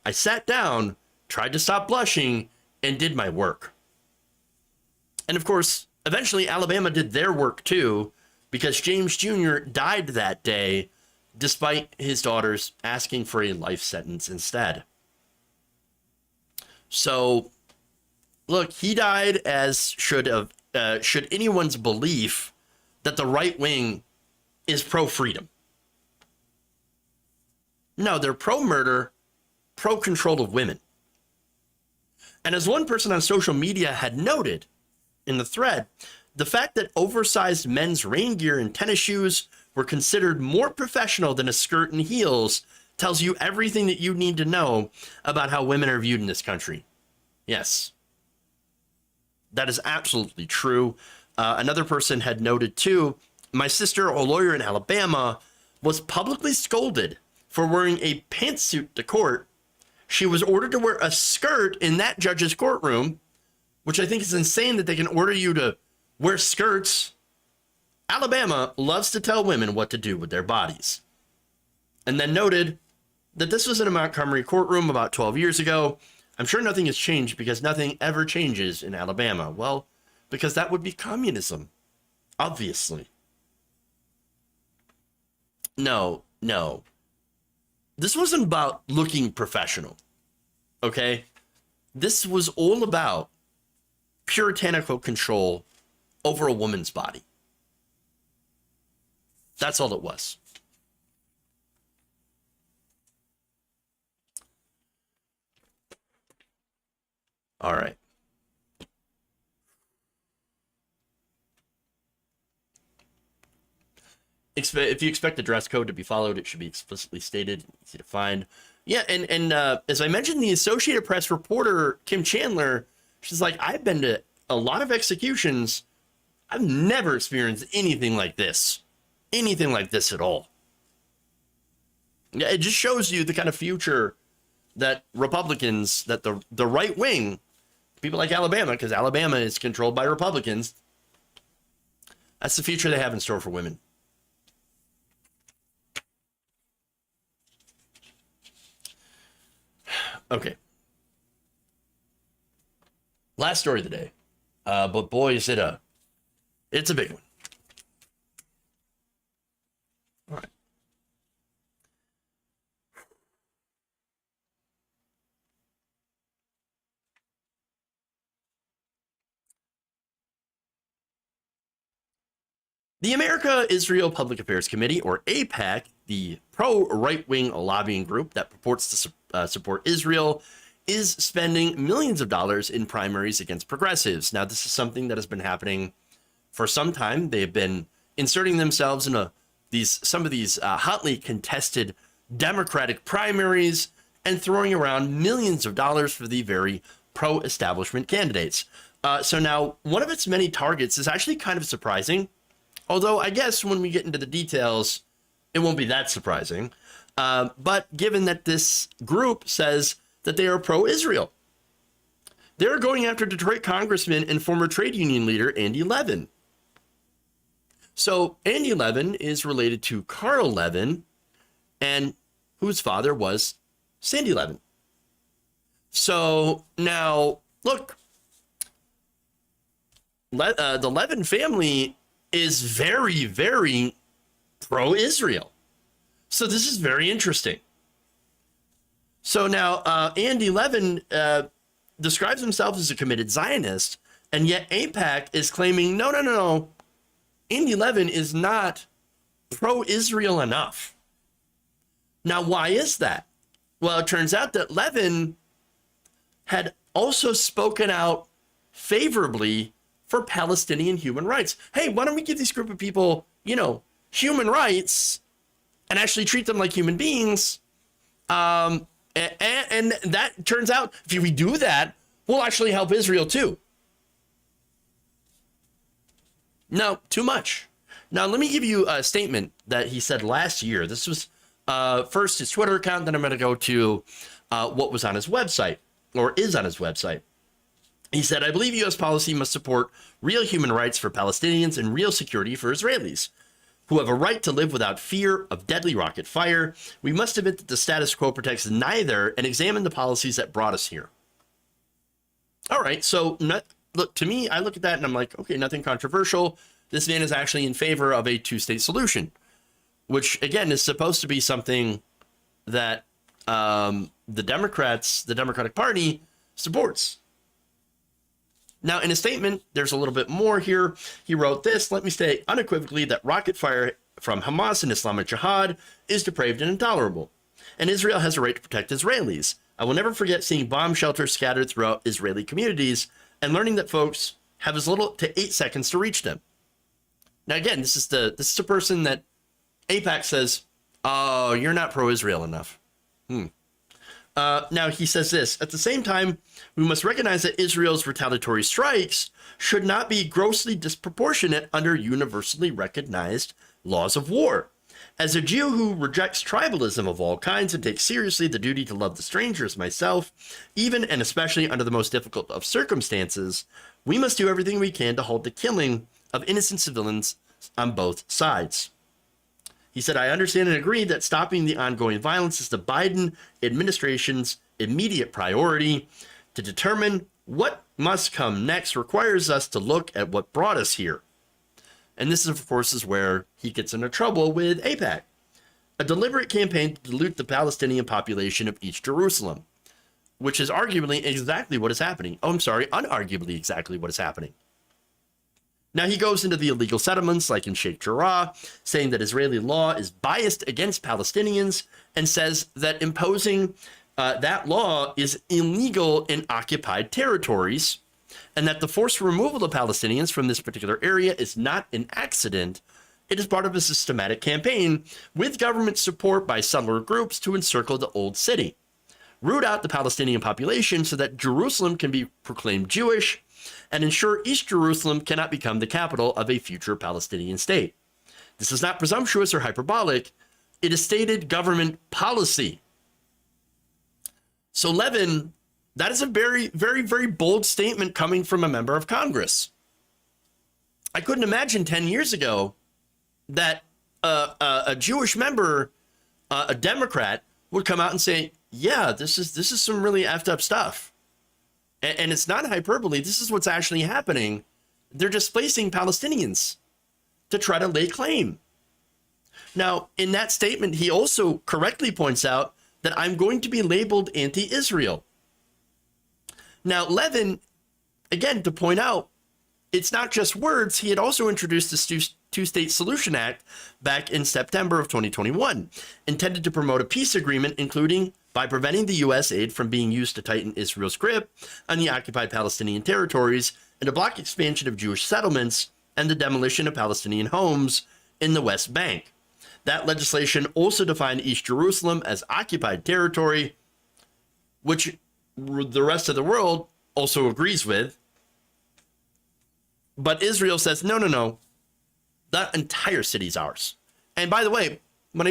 Speaker 10: I sat down, tried to stop blushing, and did my work. And of course, eventually Alabama did their work too, because James Jr. died that day, despite his daughters asking for a life sentence instead. So, look, he died as should anyone's belief that the right wing is pro-freedom. No, they're pro-murder, pro-control of women. And as one person on social media had noted in the thread, the fact that oversized men's rain gear and tennis shoes were considered more professional than a skirt and heels tells you everything that you need to know about how women are viewed in this country. Yes, that is absolutely true. Another person had noted too, my sister, a lawyer in Alabama, was publicly scolded for wearing a pantsuit to court. She was ordered to wear a skirt in that judge's courtroom, which I think is insane that they can order you to wear skirts. Alabama loves to tell women what to do with their bodies. And then noted that this was in a Montgomery courtroom about 12 years ago. I'm sure nothing has changed because nothing ever changes in Alabama. Well, because that would be communism, obviously. No. This wasn't about looking professional, okay? This was all about puritanical control over a woman's body. That's all it was. All right. If you expect the dress code to be followed, it should be explicitly stated, easy to find. Yeah, and as I mentioned, the Associated Press reporter, Kim Chandler, she's like, I've been to a lot of executions. I've never experienced anything like this. Anything like this at all. Yeah, it just shows you the kind of future that Republicans, that the right wing, people like Alabama, because Alabama is controlled by Republicans, that's the future they have in store for women. Okay. Last story of the day. But boy, is it's a big one. All right. The America-Israel Public Affairs Committee, or AIPAC, the pro-right-wing lobbying group that purports to support Israel, is spending millions of dollars in primaries against progressives. Now, this is something that has been happening for some time. They've been inserting themselves in some of these hotly contested Democratic primaries and throwing around millions of dollars for the very pro-establishment candidates. So now, one of its many targets is actually kind of surprising. Although I guess when we get into the details, it won't be that surprising. But given that this group says that they are pro-Israel, they're going after Detroit Congressman and former trade union leader Andy Levin. So Andy Levin is related to Carl Levin, and whose father was Sandy Levin. So now, look, the Levin family is very, very pro-Israel. So this is very interesting. So now Andy Levin describes himself as a committed Zionist, and yet AIPAC is claiming, no. Andy Levin is not pro-Israel enough. Now, why is that? Well, it turns out that Levin had also spoken out favorably for Palestinian human rights. Hey, why don't we give this group of people, human rights and actually treat them like human beings? And that turns out, if we do that, we'll actually help Israel too. No, too much. Now, let me give you a statement that he said last year. This was first his Twitter account, then I'm going to go to what was on his website, or is on his website. He said, I believe U.S. policy must support real human rights for Palestinians and real security for Israelis, who have a right to live without fear of deadly rocket fire. We must admit that the status quo protects neither and examine the policies that brought us here. All right, so look, to me, I look at that and I'm like, okay, nothing controversial. This man is actually in favor of a two-state solution, which, again, is supposed to be something that the Democratic Party, supports. Now, in a statement, there's a little bit more here. He wrote this: let me state unequivocally that rocket fire from Hamas and Islamic Jihad is depraved and intolerable, and Israel has a right to protect Israelis. I will never forget seeing bomb shelters scattered throughout Israeli communities and learning that folks have as little to 8 seconds to reach them. Now, again, this is the person that AIPAC says, oh, you're not pro-Israel enough. Now, he says this: at the same time, we must recognize that Israel's retaliatory strikes should not be grossly disproportionate under universally recognized laws of war. As a Jew who rejects tribalism of all kinds and takes seriously the duty to love the stranger as myself, even and especially under the most difficult of circumstances, we must do everything we can to halt the killing of innocent civilians on both sides. He said, I understand and agree that stopping the ongoing violence is the Biden administration's immediate priority. To determine what must come next requires us to look at what brought us here. And this, of course, is where he gets into trouble with AIPAC. A deliberate campaign to dilute the Palestinian population of East Jerusalem, which is arguably exactly what is happening. Oh, I'm sorry, unarguably exactly what is happening. Now, he goes into the illegal settlements, like in Sheikh Jarrah, saying that Israeli law is biased against Palestinians, and says that imposing that law is illegal in occupied territories, and that the forced removal of Palestinians from this particular area is not an accident. It is part of a systematic campaign with government support by settler groups to encircle the old city, root out the Palestinian population so that Jerusalem can be proclaimed Jewish, and ensure East Jerusalem cannot become the capital of a future Palestinian state. This is not presumptuous or hyperbolic. It is stated government policy. So, Levin, that is a very, very, very bold statement coming from a member of Congress. I couldn't imagine 10 years ago that a Jewish member, a Democrat, would come out and say, yeah, this is some really effed up stuff. And it's not hyperbole. This is what's actually happening. They're displacing Palestinians to try to lay claim. Now, in that statement, he also correctly points out that I'm going to be labeled anti-Israel. Now, Levin, again, to point out, it's not just words. He had also introduced the Two-State Solution Act back in September of 2021, intended to promote a peace agreement, including by preventing the U.S. aid from being used to tighten Israel's grip on the occupied Palestinian territories and to block expansion of Jewish settlements and the demolition of Palestinian homes in the West Bank. That legislation also defined East Jerusalem as occupied territory, which the rest of the world also agrees with. But Israel says, no, that entire city is ours. And by the way, when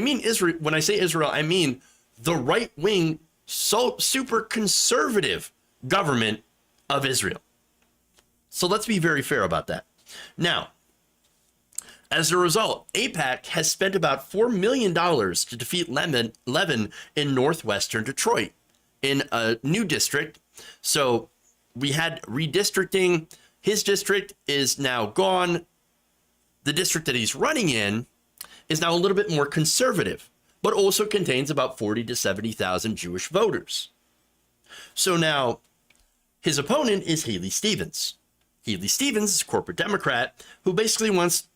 Speaker 10: I say Israel, I mean the right-wing, super conservative government of Israel. So let's be very fair about that. Now, as a result, AIPAC has spent about $4 million to defeat Levin in northwestern Detroit in a new district. So we had redistricting. His district is now gone. The district that he's running in is now a little bit more conservative, but also contains about 40 to 70,000 Jewish voters. So now his opponent is Haley Stevens. Haley Stevens is a corporate Democrat who basically wants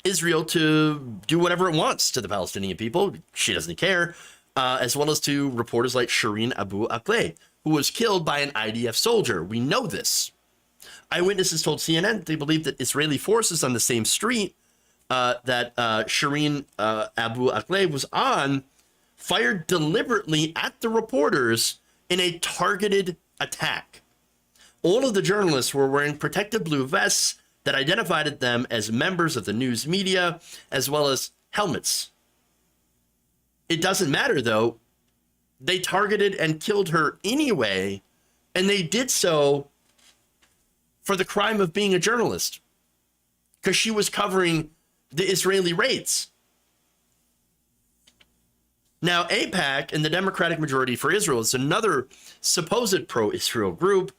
Speaker 10: Israel to do whatever it wants to the Palestinian people. She doesn't care, as well as to reporters like Shireen Abu Akleh, who was killed by an IDF soldier. We know this. Eyewitnesses told CNN they believe that Israeli forces on the same street that Shireen Abu Akleh was on fired deliberately at the reporters in a targeted attack. All of the journalists were wearing protective blue vests that identified them as members of the news media, as well as helmets. It doesn't matter, though. They targeted and killed her anyway, and they did so for the crime of being a journalist, because she was covering the Israeli raids. Now, AIPAC and the Democratic Majority for Israel is another supposed pro-Israel group,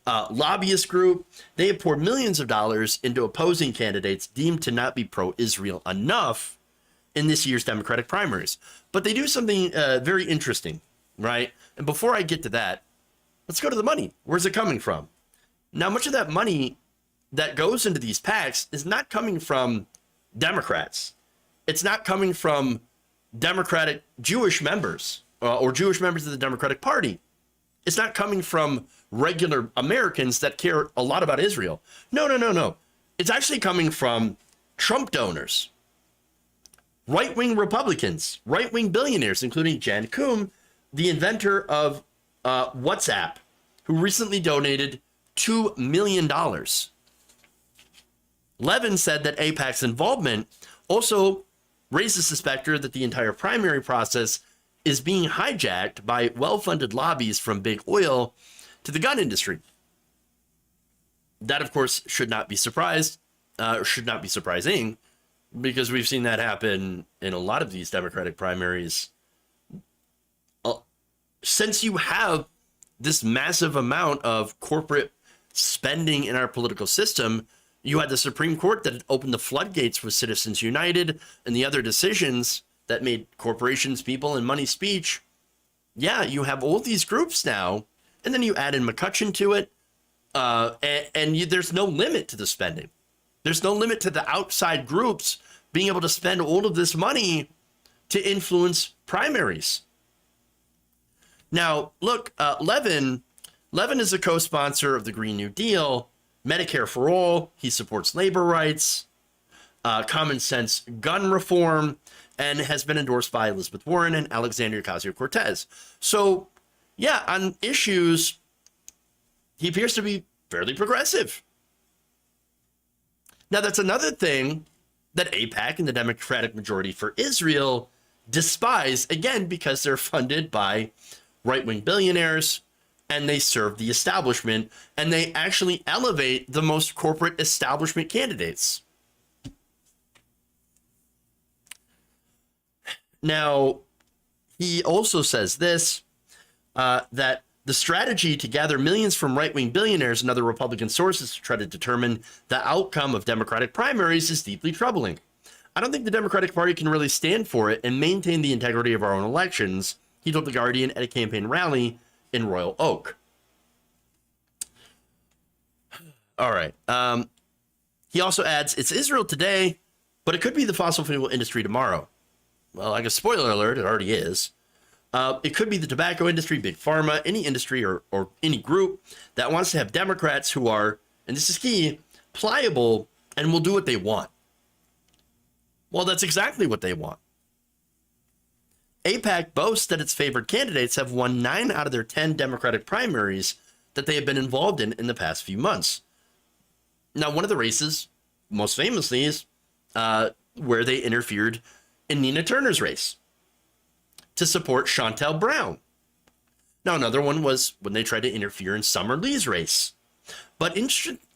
Speaker 10: lobbyist group. They have poured millions of dollars into opposing candidates deemed to not be pro-Israel enough in this year's Democratic primaries. But they do something very interesting, right? And before I get to that, let's go to the money. Where's it coming from? Now, much of that money that goes into these PACs is not coming from Democrats. It's not coming from Democratic Jewish members or Jewish members of the Democratic Party. It's not coming from regular Americans that care a lot about Israel. No. It's actually coming from Trump donors, right-wing Republicans, right-wing billionaires, including Jan Koum, the inventor of WhatsApp, who recently donated $2 million. Levin said that AIPAC's involvement also raises the specter that the entire primary process is being hijacked by well-funded lobbies from big oil to the gun industry. That, of course, should not be surprising, because we've seen that happen in a lot of these Democratic primaries. Since you have this massive amount of corporate spending in our political system, you had the Supreme Court that had opened the floodgates with Citizens United and the other decisions that made corporations, people, and money speech. Yeah, you have all these groups now, and then you add in McCutcheon to it, there's no limit to the spending. There's no limit to the outside groups being able to spend all of this money to influence primaries. Now, look, Levin is a co-sponsor of the Green New Deal, Medicare for All. He supports labor rights, common sense gun reform, and has been endorsed by Elizabeth Warren and Alexandria Ocasio-Cortez. So, yeah, on issues, he appears to be fairly progressive. Now, that's another thing that AIPAC and the Democratic Majority for Israel despise, again, because they're funded by right-wing billionaires, and they serve the establishment, and they actually elevate the most corporate establishment candidates. Now, he also says this, that the strategy to gather millions from right-wing billionaires and other Republican sources to try to determine the outcome of Democratic primaries is deeply troubling. I don't think the Democratic Party can really stand for it and maintain the integrity of our own elections, he told The Guardian at a campaign rally in Royal Oak. All right. He also adds, it's Israel today, but it could be the fossil fuel industry tomorrow. Well, I guess spoiler alert, it already is. It could be the tobacco industry, big pharma, any industry or any group that wants to have Democrats who are, and this is key, pliable and will do what they want. Well, that's exactly what they want. AIPAC boasts that its favored candidates have won 9 out of their 10 Democratic primaries that they have been involved in the past few months. Now, one of the races, most famously, is where they interfered in Nina Turner's race to support Chantel Brown. Now, another one was when they tried to interfere in Summer Lee's race. But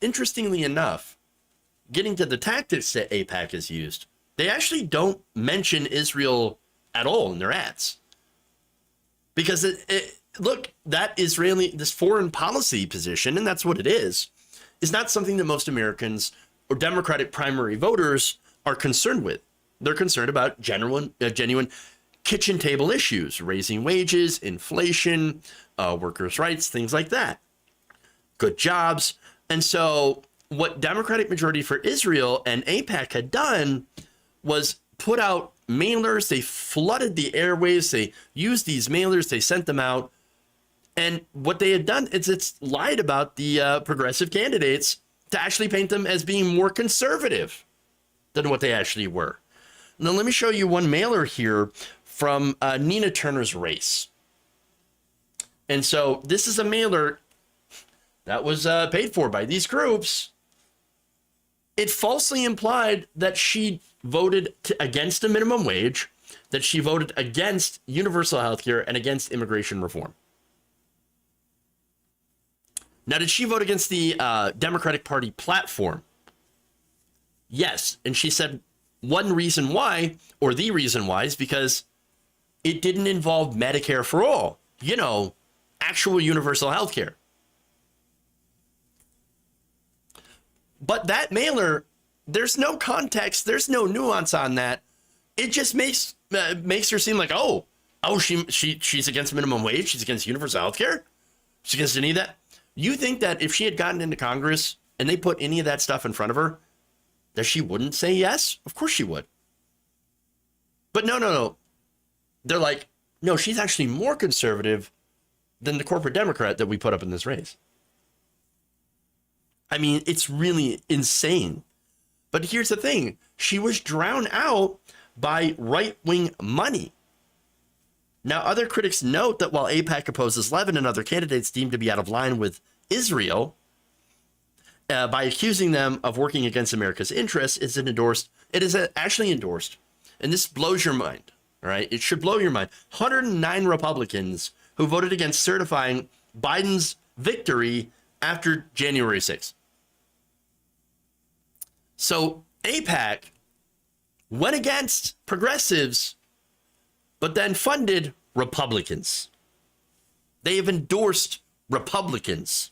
Speaker 10: interestingly enough, getting to the tactics that AIPAC has used, they actually don't mention Israel at all in their ads. Because look, that this foreign policy position, and that's what it is not something that most Americans or Democratic primary voters are concerned with. They're concerned about genuine kitchen table issues, raising wages, inflation, workers' rights, things like that. Good jobs. And so what Democratic Majority for Israel and AIPAC had done was put out mailers. They flooded the airwaves. They used these mailers. They sent them out. And what they had done is it's lied about the progressive candidates to actually paint them as being more conservative than what they actually were. Now, let me show you one mailer here from Nina Turner's race. And so this is a mailer that was paid for by these groups. it falsely implied that she voted against a minimum wage, that she voted against universal health care and against immigration reform. Now, did she vote against the Democratic Party platform? Yes. And she said one reason why, or the reason why, is because it didn't involve Medicare for all, you know, actual universal health care. But that mailer, there's no context, there's no nuance on that. It just makes her seem like, she's against minimum wage, she's against universal health care, she's against any of that. You think that if she had gotten into Congress and they put any of that stuff in front of her, that she wouldn't say yes? Of course she would. But no. They're like, no, she's actually more conservative than the corporate Democrat that we put up in this race. I mean, it's really insane. But here's the thing. She was drowned out by right-wing money. Now, other critics note that while AIPAC opposes Levin and other candidates deemed to be out of line with Israel, by accusing them of working against America's interests, it is actually endorsed. And this blows your mind, all right? It should blow your mind. 109 Republicans who voted against certifying Biden's victory after January 6th. So AIPAC went against progressives, but then funded Republicans. They have endorsed Republicans.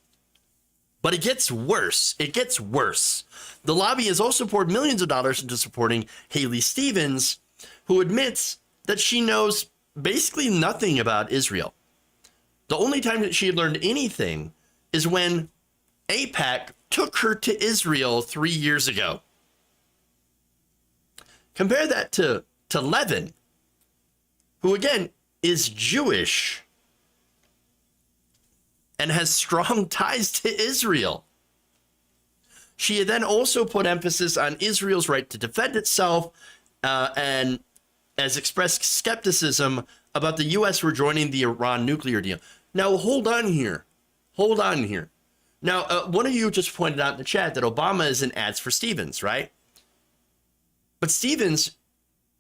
Speaker 10: But it gets worse. It gets worse. The lobby has also poured millions of dollars into supporting Haley Stevens, who admits that she knows basically nothing about Israel. The only time that she had learned anything is when AIPAC took her to Israel 3 years ago. Compare that to Levin, who again is Jewish and has strong ties to Israel. She then also put emphasis on Israel's right to defend itself and has expressed skepticism about the U.S. rejoining the Iran nuclear deal. Now, hold on here. Now, one of you just pointed out in the chat that Obama is in ads for Stevens, right? But Stevens,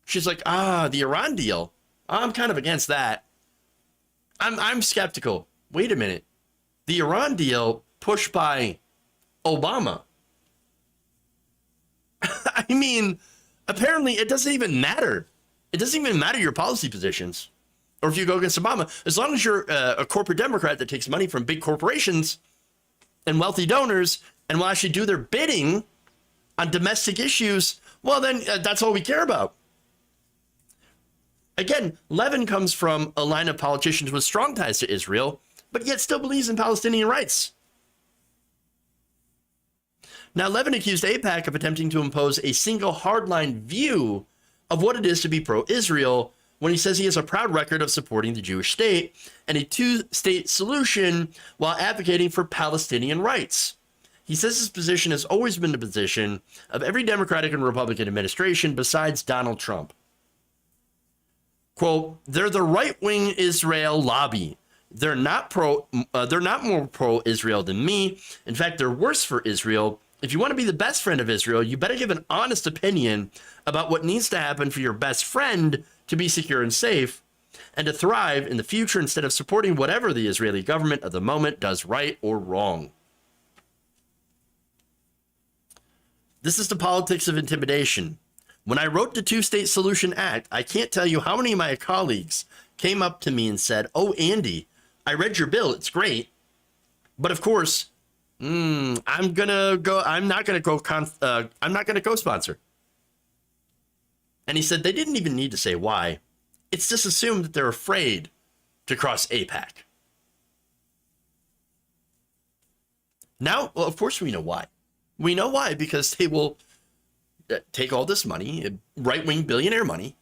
Speaker 10: she's like, the Iran deal. I'm kind of against that. I'm skeptical. Wait a minute. The Iran deal pushed by Obama. I mean, apparently it doesn't even matter. It doesn't even matter your policy positions. Or if you go against Obama, as long as you're a corporate Democrat that takes money from big corporations and wealthy donors and will actually do their bidding on domestic issues, well, then that's all we care about. Again, Levin comes from a line of politicians with strong ties to Israel, but yet still believes in Palestinian rights. Now, Levin accused AIPAC of attempting to impose a single hardline view of what it is to be pro-Israel when he says he has a proud record of supporting the Jewish state and a two-state solution while advocating for Palestinian rights. He says his position has always been the position of every Democratic and Republican administration besides Donald Trump. Quote, they're the right-wing Israel lobby. They're not more pro-Israel than me. In fact, they're worse for Israel. If you want to be the best friend of Israel, you better give an honest opinion about what needs to happen for your best friend to be secure and safe and to thrive in the future instead of supporting whatever the Israeli government of the moment does right or wrong. This is the politics of intimidation. When I wrote the Two-State Solution Act, I can't tell you how many of my colleagues came up to me and said, "Oh, Andy, I read your bill. It's great. But of course, I'm not going to co-sponsor." And he said they didn't even need to say why. It's just assumed that they're afraid to cross AIPAC. Now, well, of course we know why. We know why, because they will take all this money, right-wing billionaire money,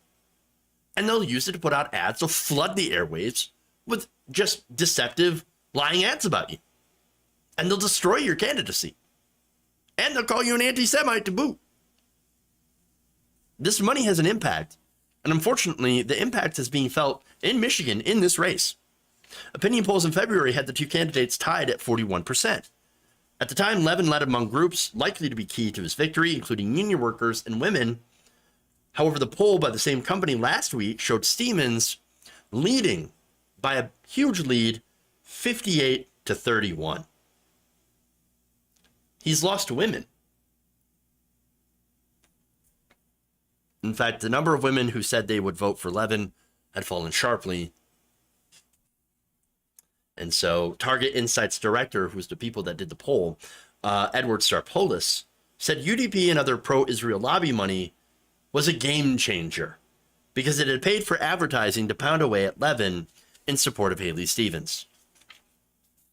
Speaker 10: and they'll use it to put out ads. They'll flood the airwaves with just deceptive, lying ads about you. And they'll destroy your candidacy. And they'll call you an anti-Semite to boot. This money has an impact. And unfortunately, the impact is being felt in Michigan in this race. Opinion polls in February had the two candidates tied at 41%. At the time, Levin led among groups likely to be key to his victory, including union workers and women. However, the poll by the same company last week showed Stevens leading by a huge lead, 58 to 31. He's lost to women. In fact, the number of women who said they would vote for Levin had fallen sharply. And so Target Insights director, who's the people that did the poll, Edward Starpolis, said UDP and other pro-Israel lobby money was a game changer because it had paid for advertising to pound away at Levin in support of Haley Stevens.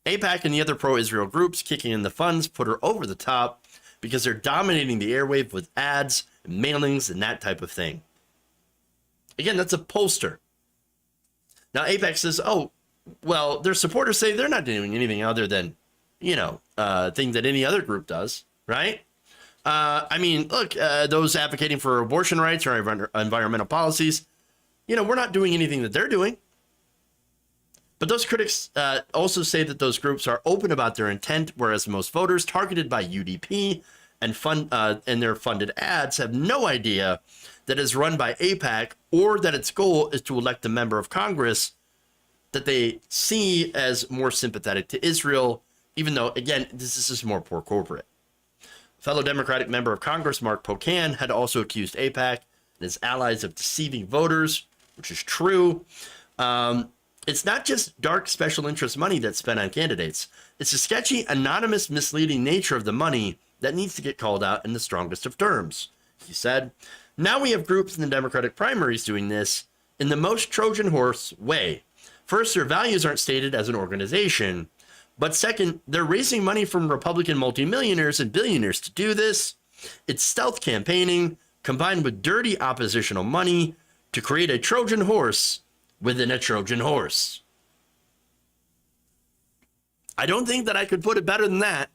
Speaker 10: AIPAC and the other pro-Israel groups kicking in the funds put her over the top because they're dominating the airwave with ads and mailings and that type of thing. Again, that's a pollster. Now, AIPAC says, oh, well, their supporters say they're not doing anything other than, thing that any other group does, right? I mean, look, those advocating for abortion rights or environmental policies, we're not doing anything that they're doing. But those critics also say that those groups are open about their intent, whereas most voters targeted by UDP and their funded ads have no idea that it's run by AIPAC or that its goal is to elect a member of Congress that they see as more sympathetic to Israel, even though, again, this is just more poor corporate. Fellow Democratic member of Congress Mark Pocan had also accused AIPAC and his allies of deceiving voters, which is true. It's not just dark special interest money that's spent on candidates. It's the sketchy, anonymous, misleading nature of the money that needs to get called out in the strongest of terms, he said. Now we have groups in the Democratic primaries doing this in the most Trojan horse way. First, their values aren't stated as an organization. But second, they're raising money from Republican multimillionaires and billionaires to do this. It's stealth campaigning combined with dirty oppositional money to create a Trojan horse within a Trojan horse. I don't think that I could put it better than that.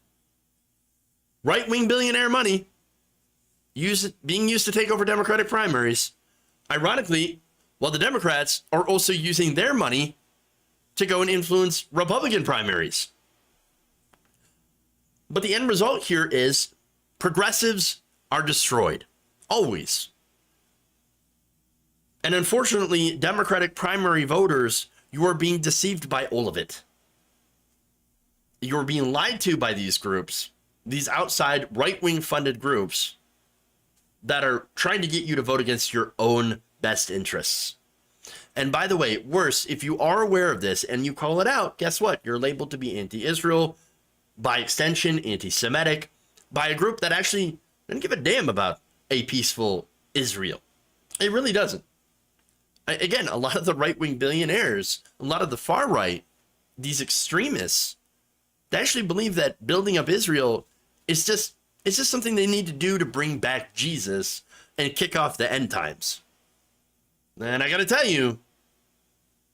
Speaker 10: Right-wing billionaire money being used to take over Democratic primaries. Ironically, while the Democrats are also using their money to go and influence Republican primaries. But the end result here is progressives are destroyed. Always. And unfortunately, Democratic primary voters, you are being deceived by all of it. You're being lied to by these groups, these outside right-wing funded groups that are trying to get you to vote against your own best interests. And by the way, worse, if you are aware of this and you call it out, guess what? You're labeled to be anti-Israel, by extension, anti-Semitic, by a group that actually doesn't give a damn about a peaceful Israel. It really doesn't. Again, a lot of the right-wing billionaires, a lot of the far right, these extremists, they actually believe that building up Israel is just something they need to do to bring back Jesus and kick off the end times. And I got to tell you,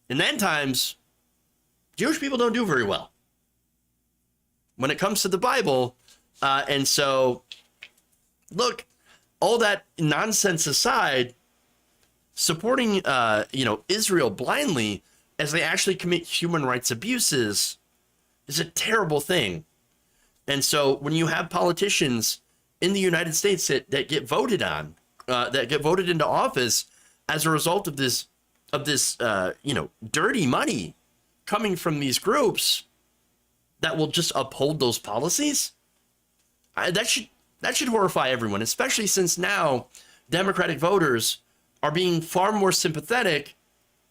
Speaker 10: in the end times, Jewish people don't do very well when it comes to the Bible. And so, look, all that nonsense aside, supporting, Israel blindly as they actually commit human rights abuses is a terrible thing. And so when you have politicians in the United States that get voted on, that get voted into office as a result of this, dirty money coming from these groups that will just uphold those policies, that should horrify everyone, especially since now Democratic voters are being far more sympathetic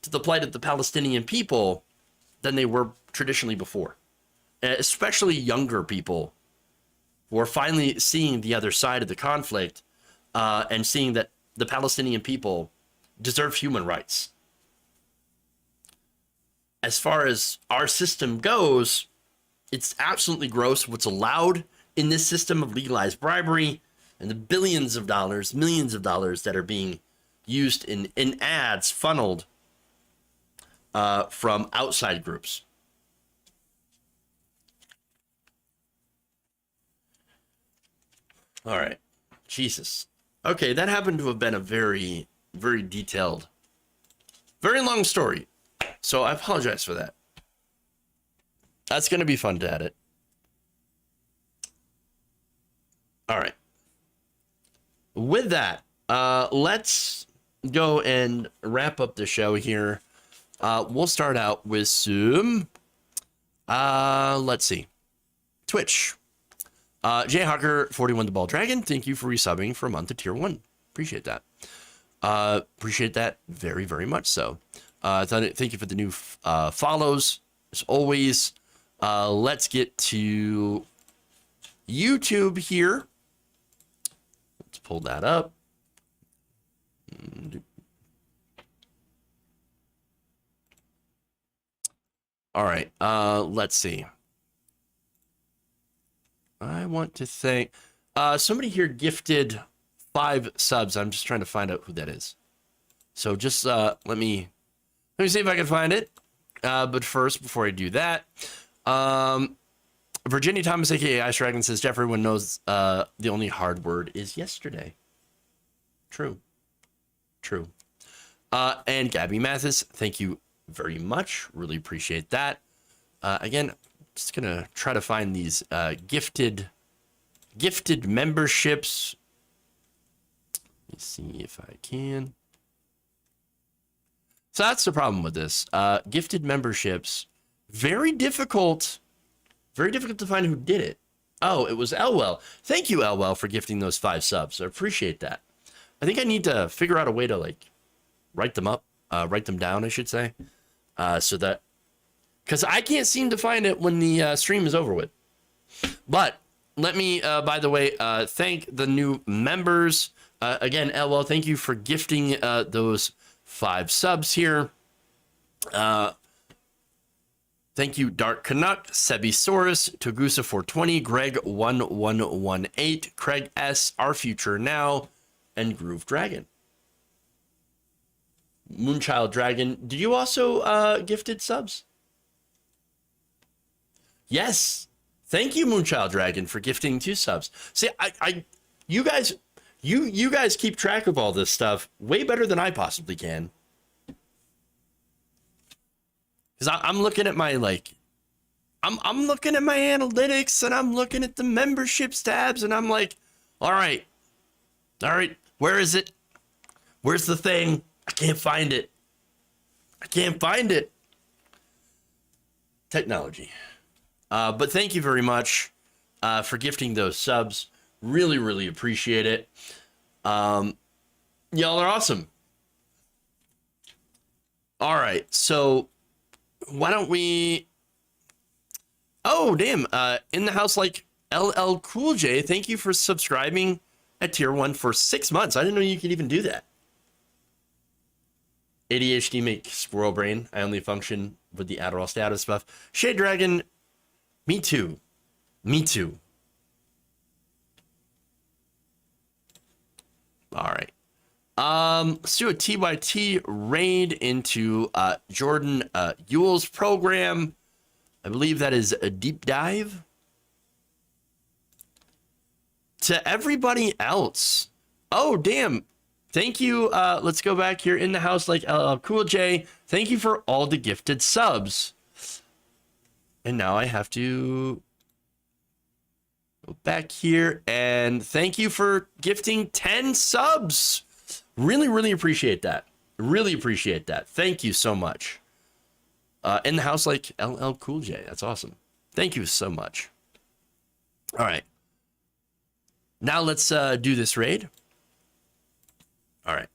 Speaker 10: to the plight of the Palestinian people than they were traditionally before, especially younger people who are finally seeing the other side of the conflict and seeing that the Palestinian people deserve human rights. As far as our system goes, it's absolutely gross what's allowed in this system of legalized bribery and the billions of dollars, millions of dollars that are being used in ads funneled from outside groups. All right. Jesus. Okay, that happened to have been a very, very detailed, very long story. So I apologize for that. That's going to be fun to edit. with that, let's go and wrap up the show here. We'll start out with some, let's see, Twitch. Jay Hawker 41 the Ball Dragon, thank you for resubbing for a month to tier 1. Appreciate that. Appreciate that very, very much so. Thank you for the new follows. As always, let's get to YouTube here. Let's pull that up. All right, let's see. I want to thank somebody here gifted 5 subs. I'm just trying to find out who that is. So just let me see if I can find it. But first, before I do that, Virginia Thomas, aka Ice Dragon, says Jeff, everyone knows the only hard word is yesterday. True. And Gabby Mathis, thank you very much. Really appreciate that. Again, just gonna try to find these gifted memberships. Let me see if I can. So that's the problem with this. Gifted memberships, very difficult to find who did it. Oh, it was Elwell. Thank you, Elwell, for gifting those 5 subs. I appreciate that. I think I need to figure out a way to like write them down, I should say, so that, because I can't seem to find it when the stream is over with. But let me, by the way, thank the new members. Again, Elwell, thank you for gifting those 5 subs here. Thank you, Dark Canuck, Sebisaurus, Togusa420, Greg1118, Craig S, Our Future Now, and Groove Dragon. Moonchild Dragon, did you also gifted subs? Yes. Thank you, Moonchild Dragon, for gifting 2 subs. See, you guys keep track of all this stuff way better than I possibly can. Because I'm looking at my, I'm looking at my analytics, and I'm looking at the memberships tabs, and I'm like, all right, where is it? Where's the thing? I can't find it. Technology. But thank you very much for gifting those subs. Really, really appreciate it. Y'all are awesome. All right, so why don't we... Oh, damn. In the house like LL Cool J, thank you for subscribing at tier 1 for 6 months. I didn't know you could even do that. ADHD make squirrel brain. I only function with the Adderall status buff. Shade Dragon, me too. All right. Let's do a TYT raid into Jordan Ewell's program. I believe that is a deep dive. To everybody else. Oh, damn. Thank you. Let's go back here in the house like LL Cool J. Thank you for all the gifted subs. And now I have to go back here and thank you for gifting 10 subs. Really, really appreciate that. Really appreciate that. Thank you so much. In the house like LL Cool J. That's awesome. Thank you so much. All right. Now let's do this raid. All right.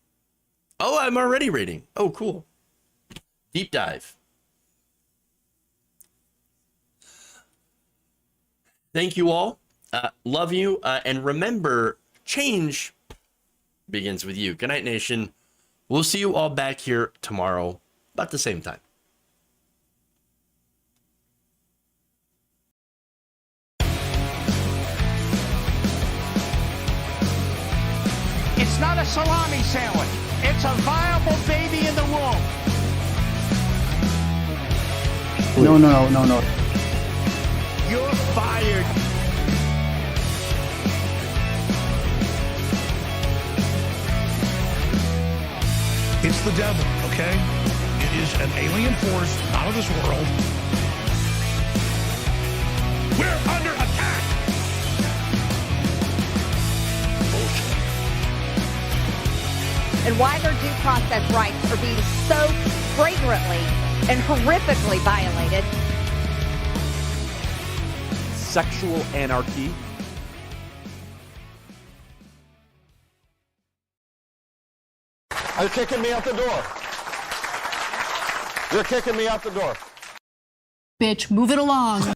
Speaker 10: Oh, I'm already raiding. Oh, cool. Deep dive. Thank you all. Love you. And remember, change begins with you. Good night, nation. We'll see you all back here tomorrow, about the same time.
Speaker 2: It's not a salami sandwich. It's a viable baby in the womb.
Speaker 9: No.
Speaker 4: You're fired. It's the devil, okay? It is an alien force out of this world. We're under attack. Bullshit.
Speaker 5: and why their due process rights are being so flagrantly and horrifically violated.
Speaker 11: Sexual anarchy.
Speaker 12: You're kicking me out the door. You're kicking me out the door.
Speaker 7: Bitch, move it along.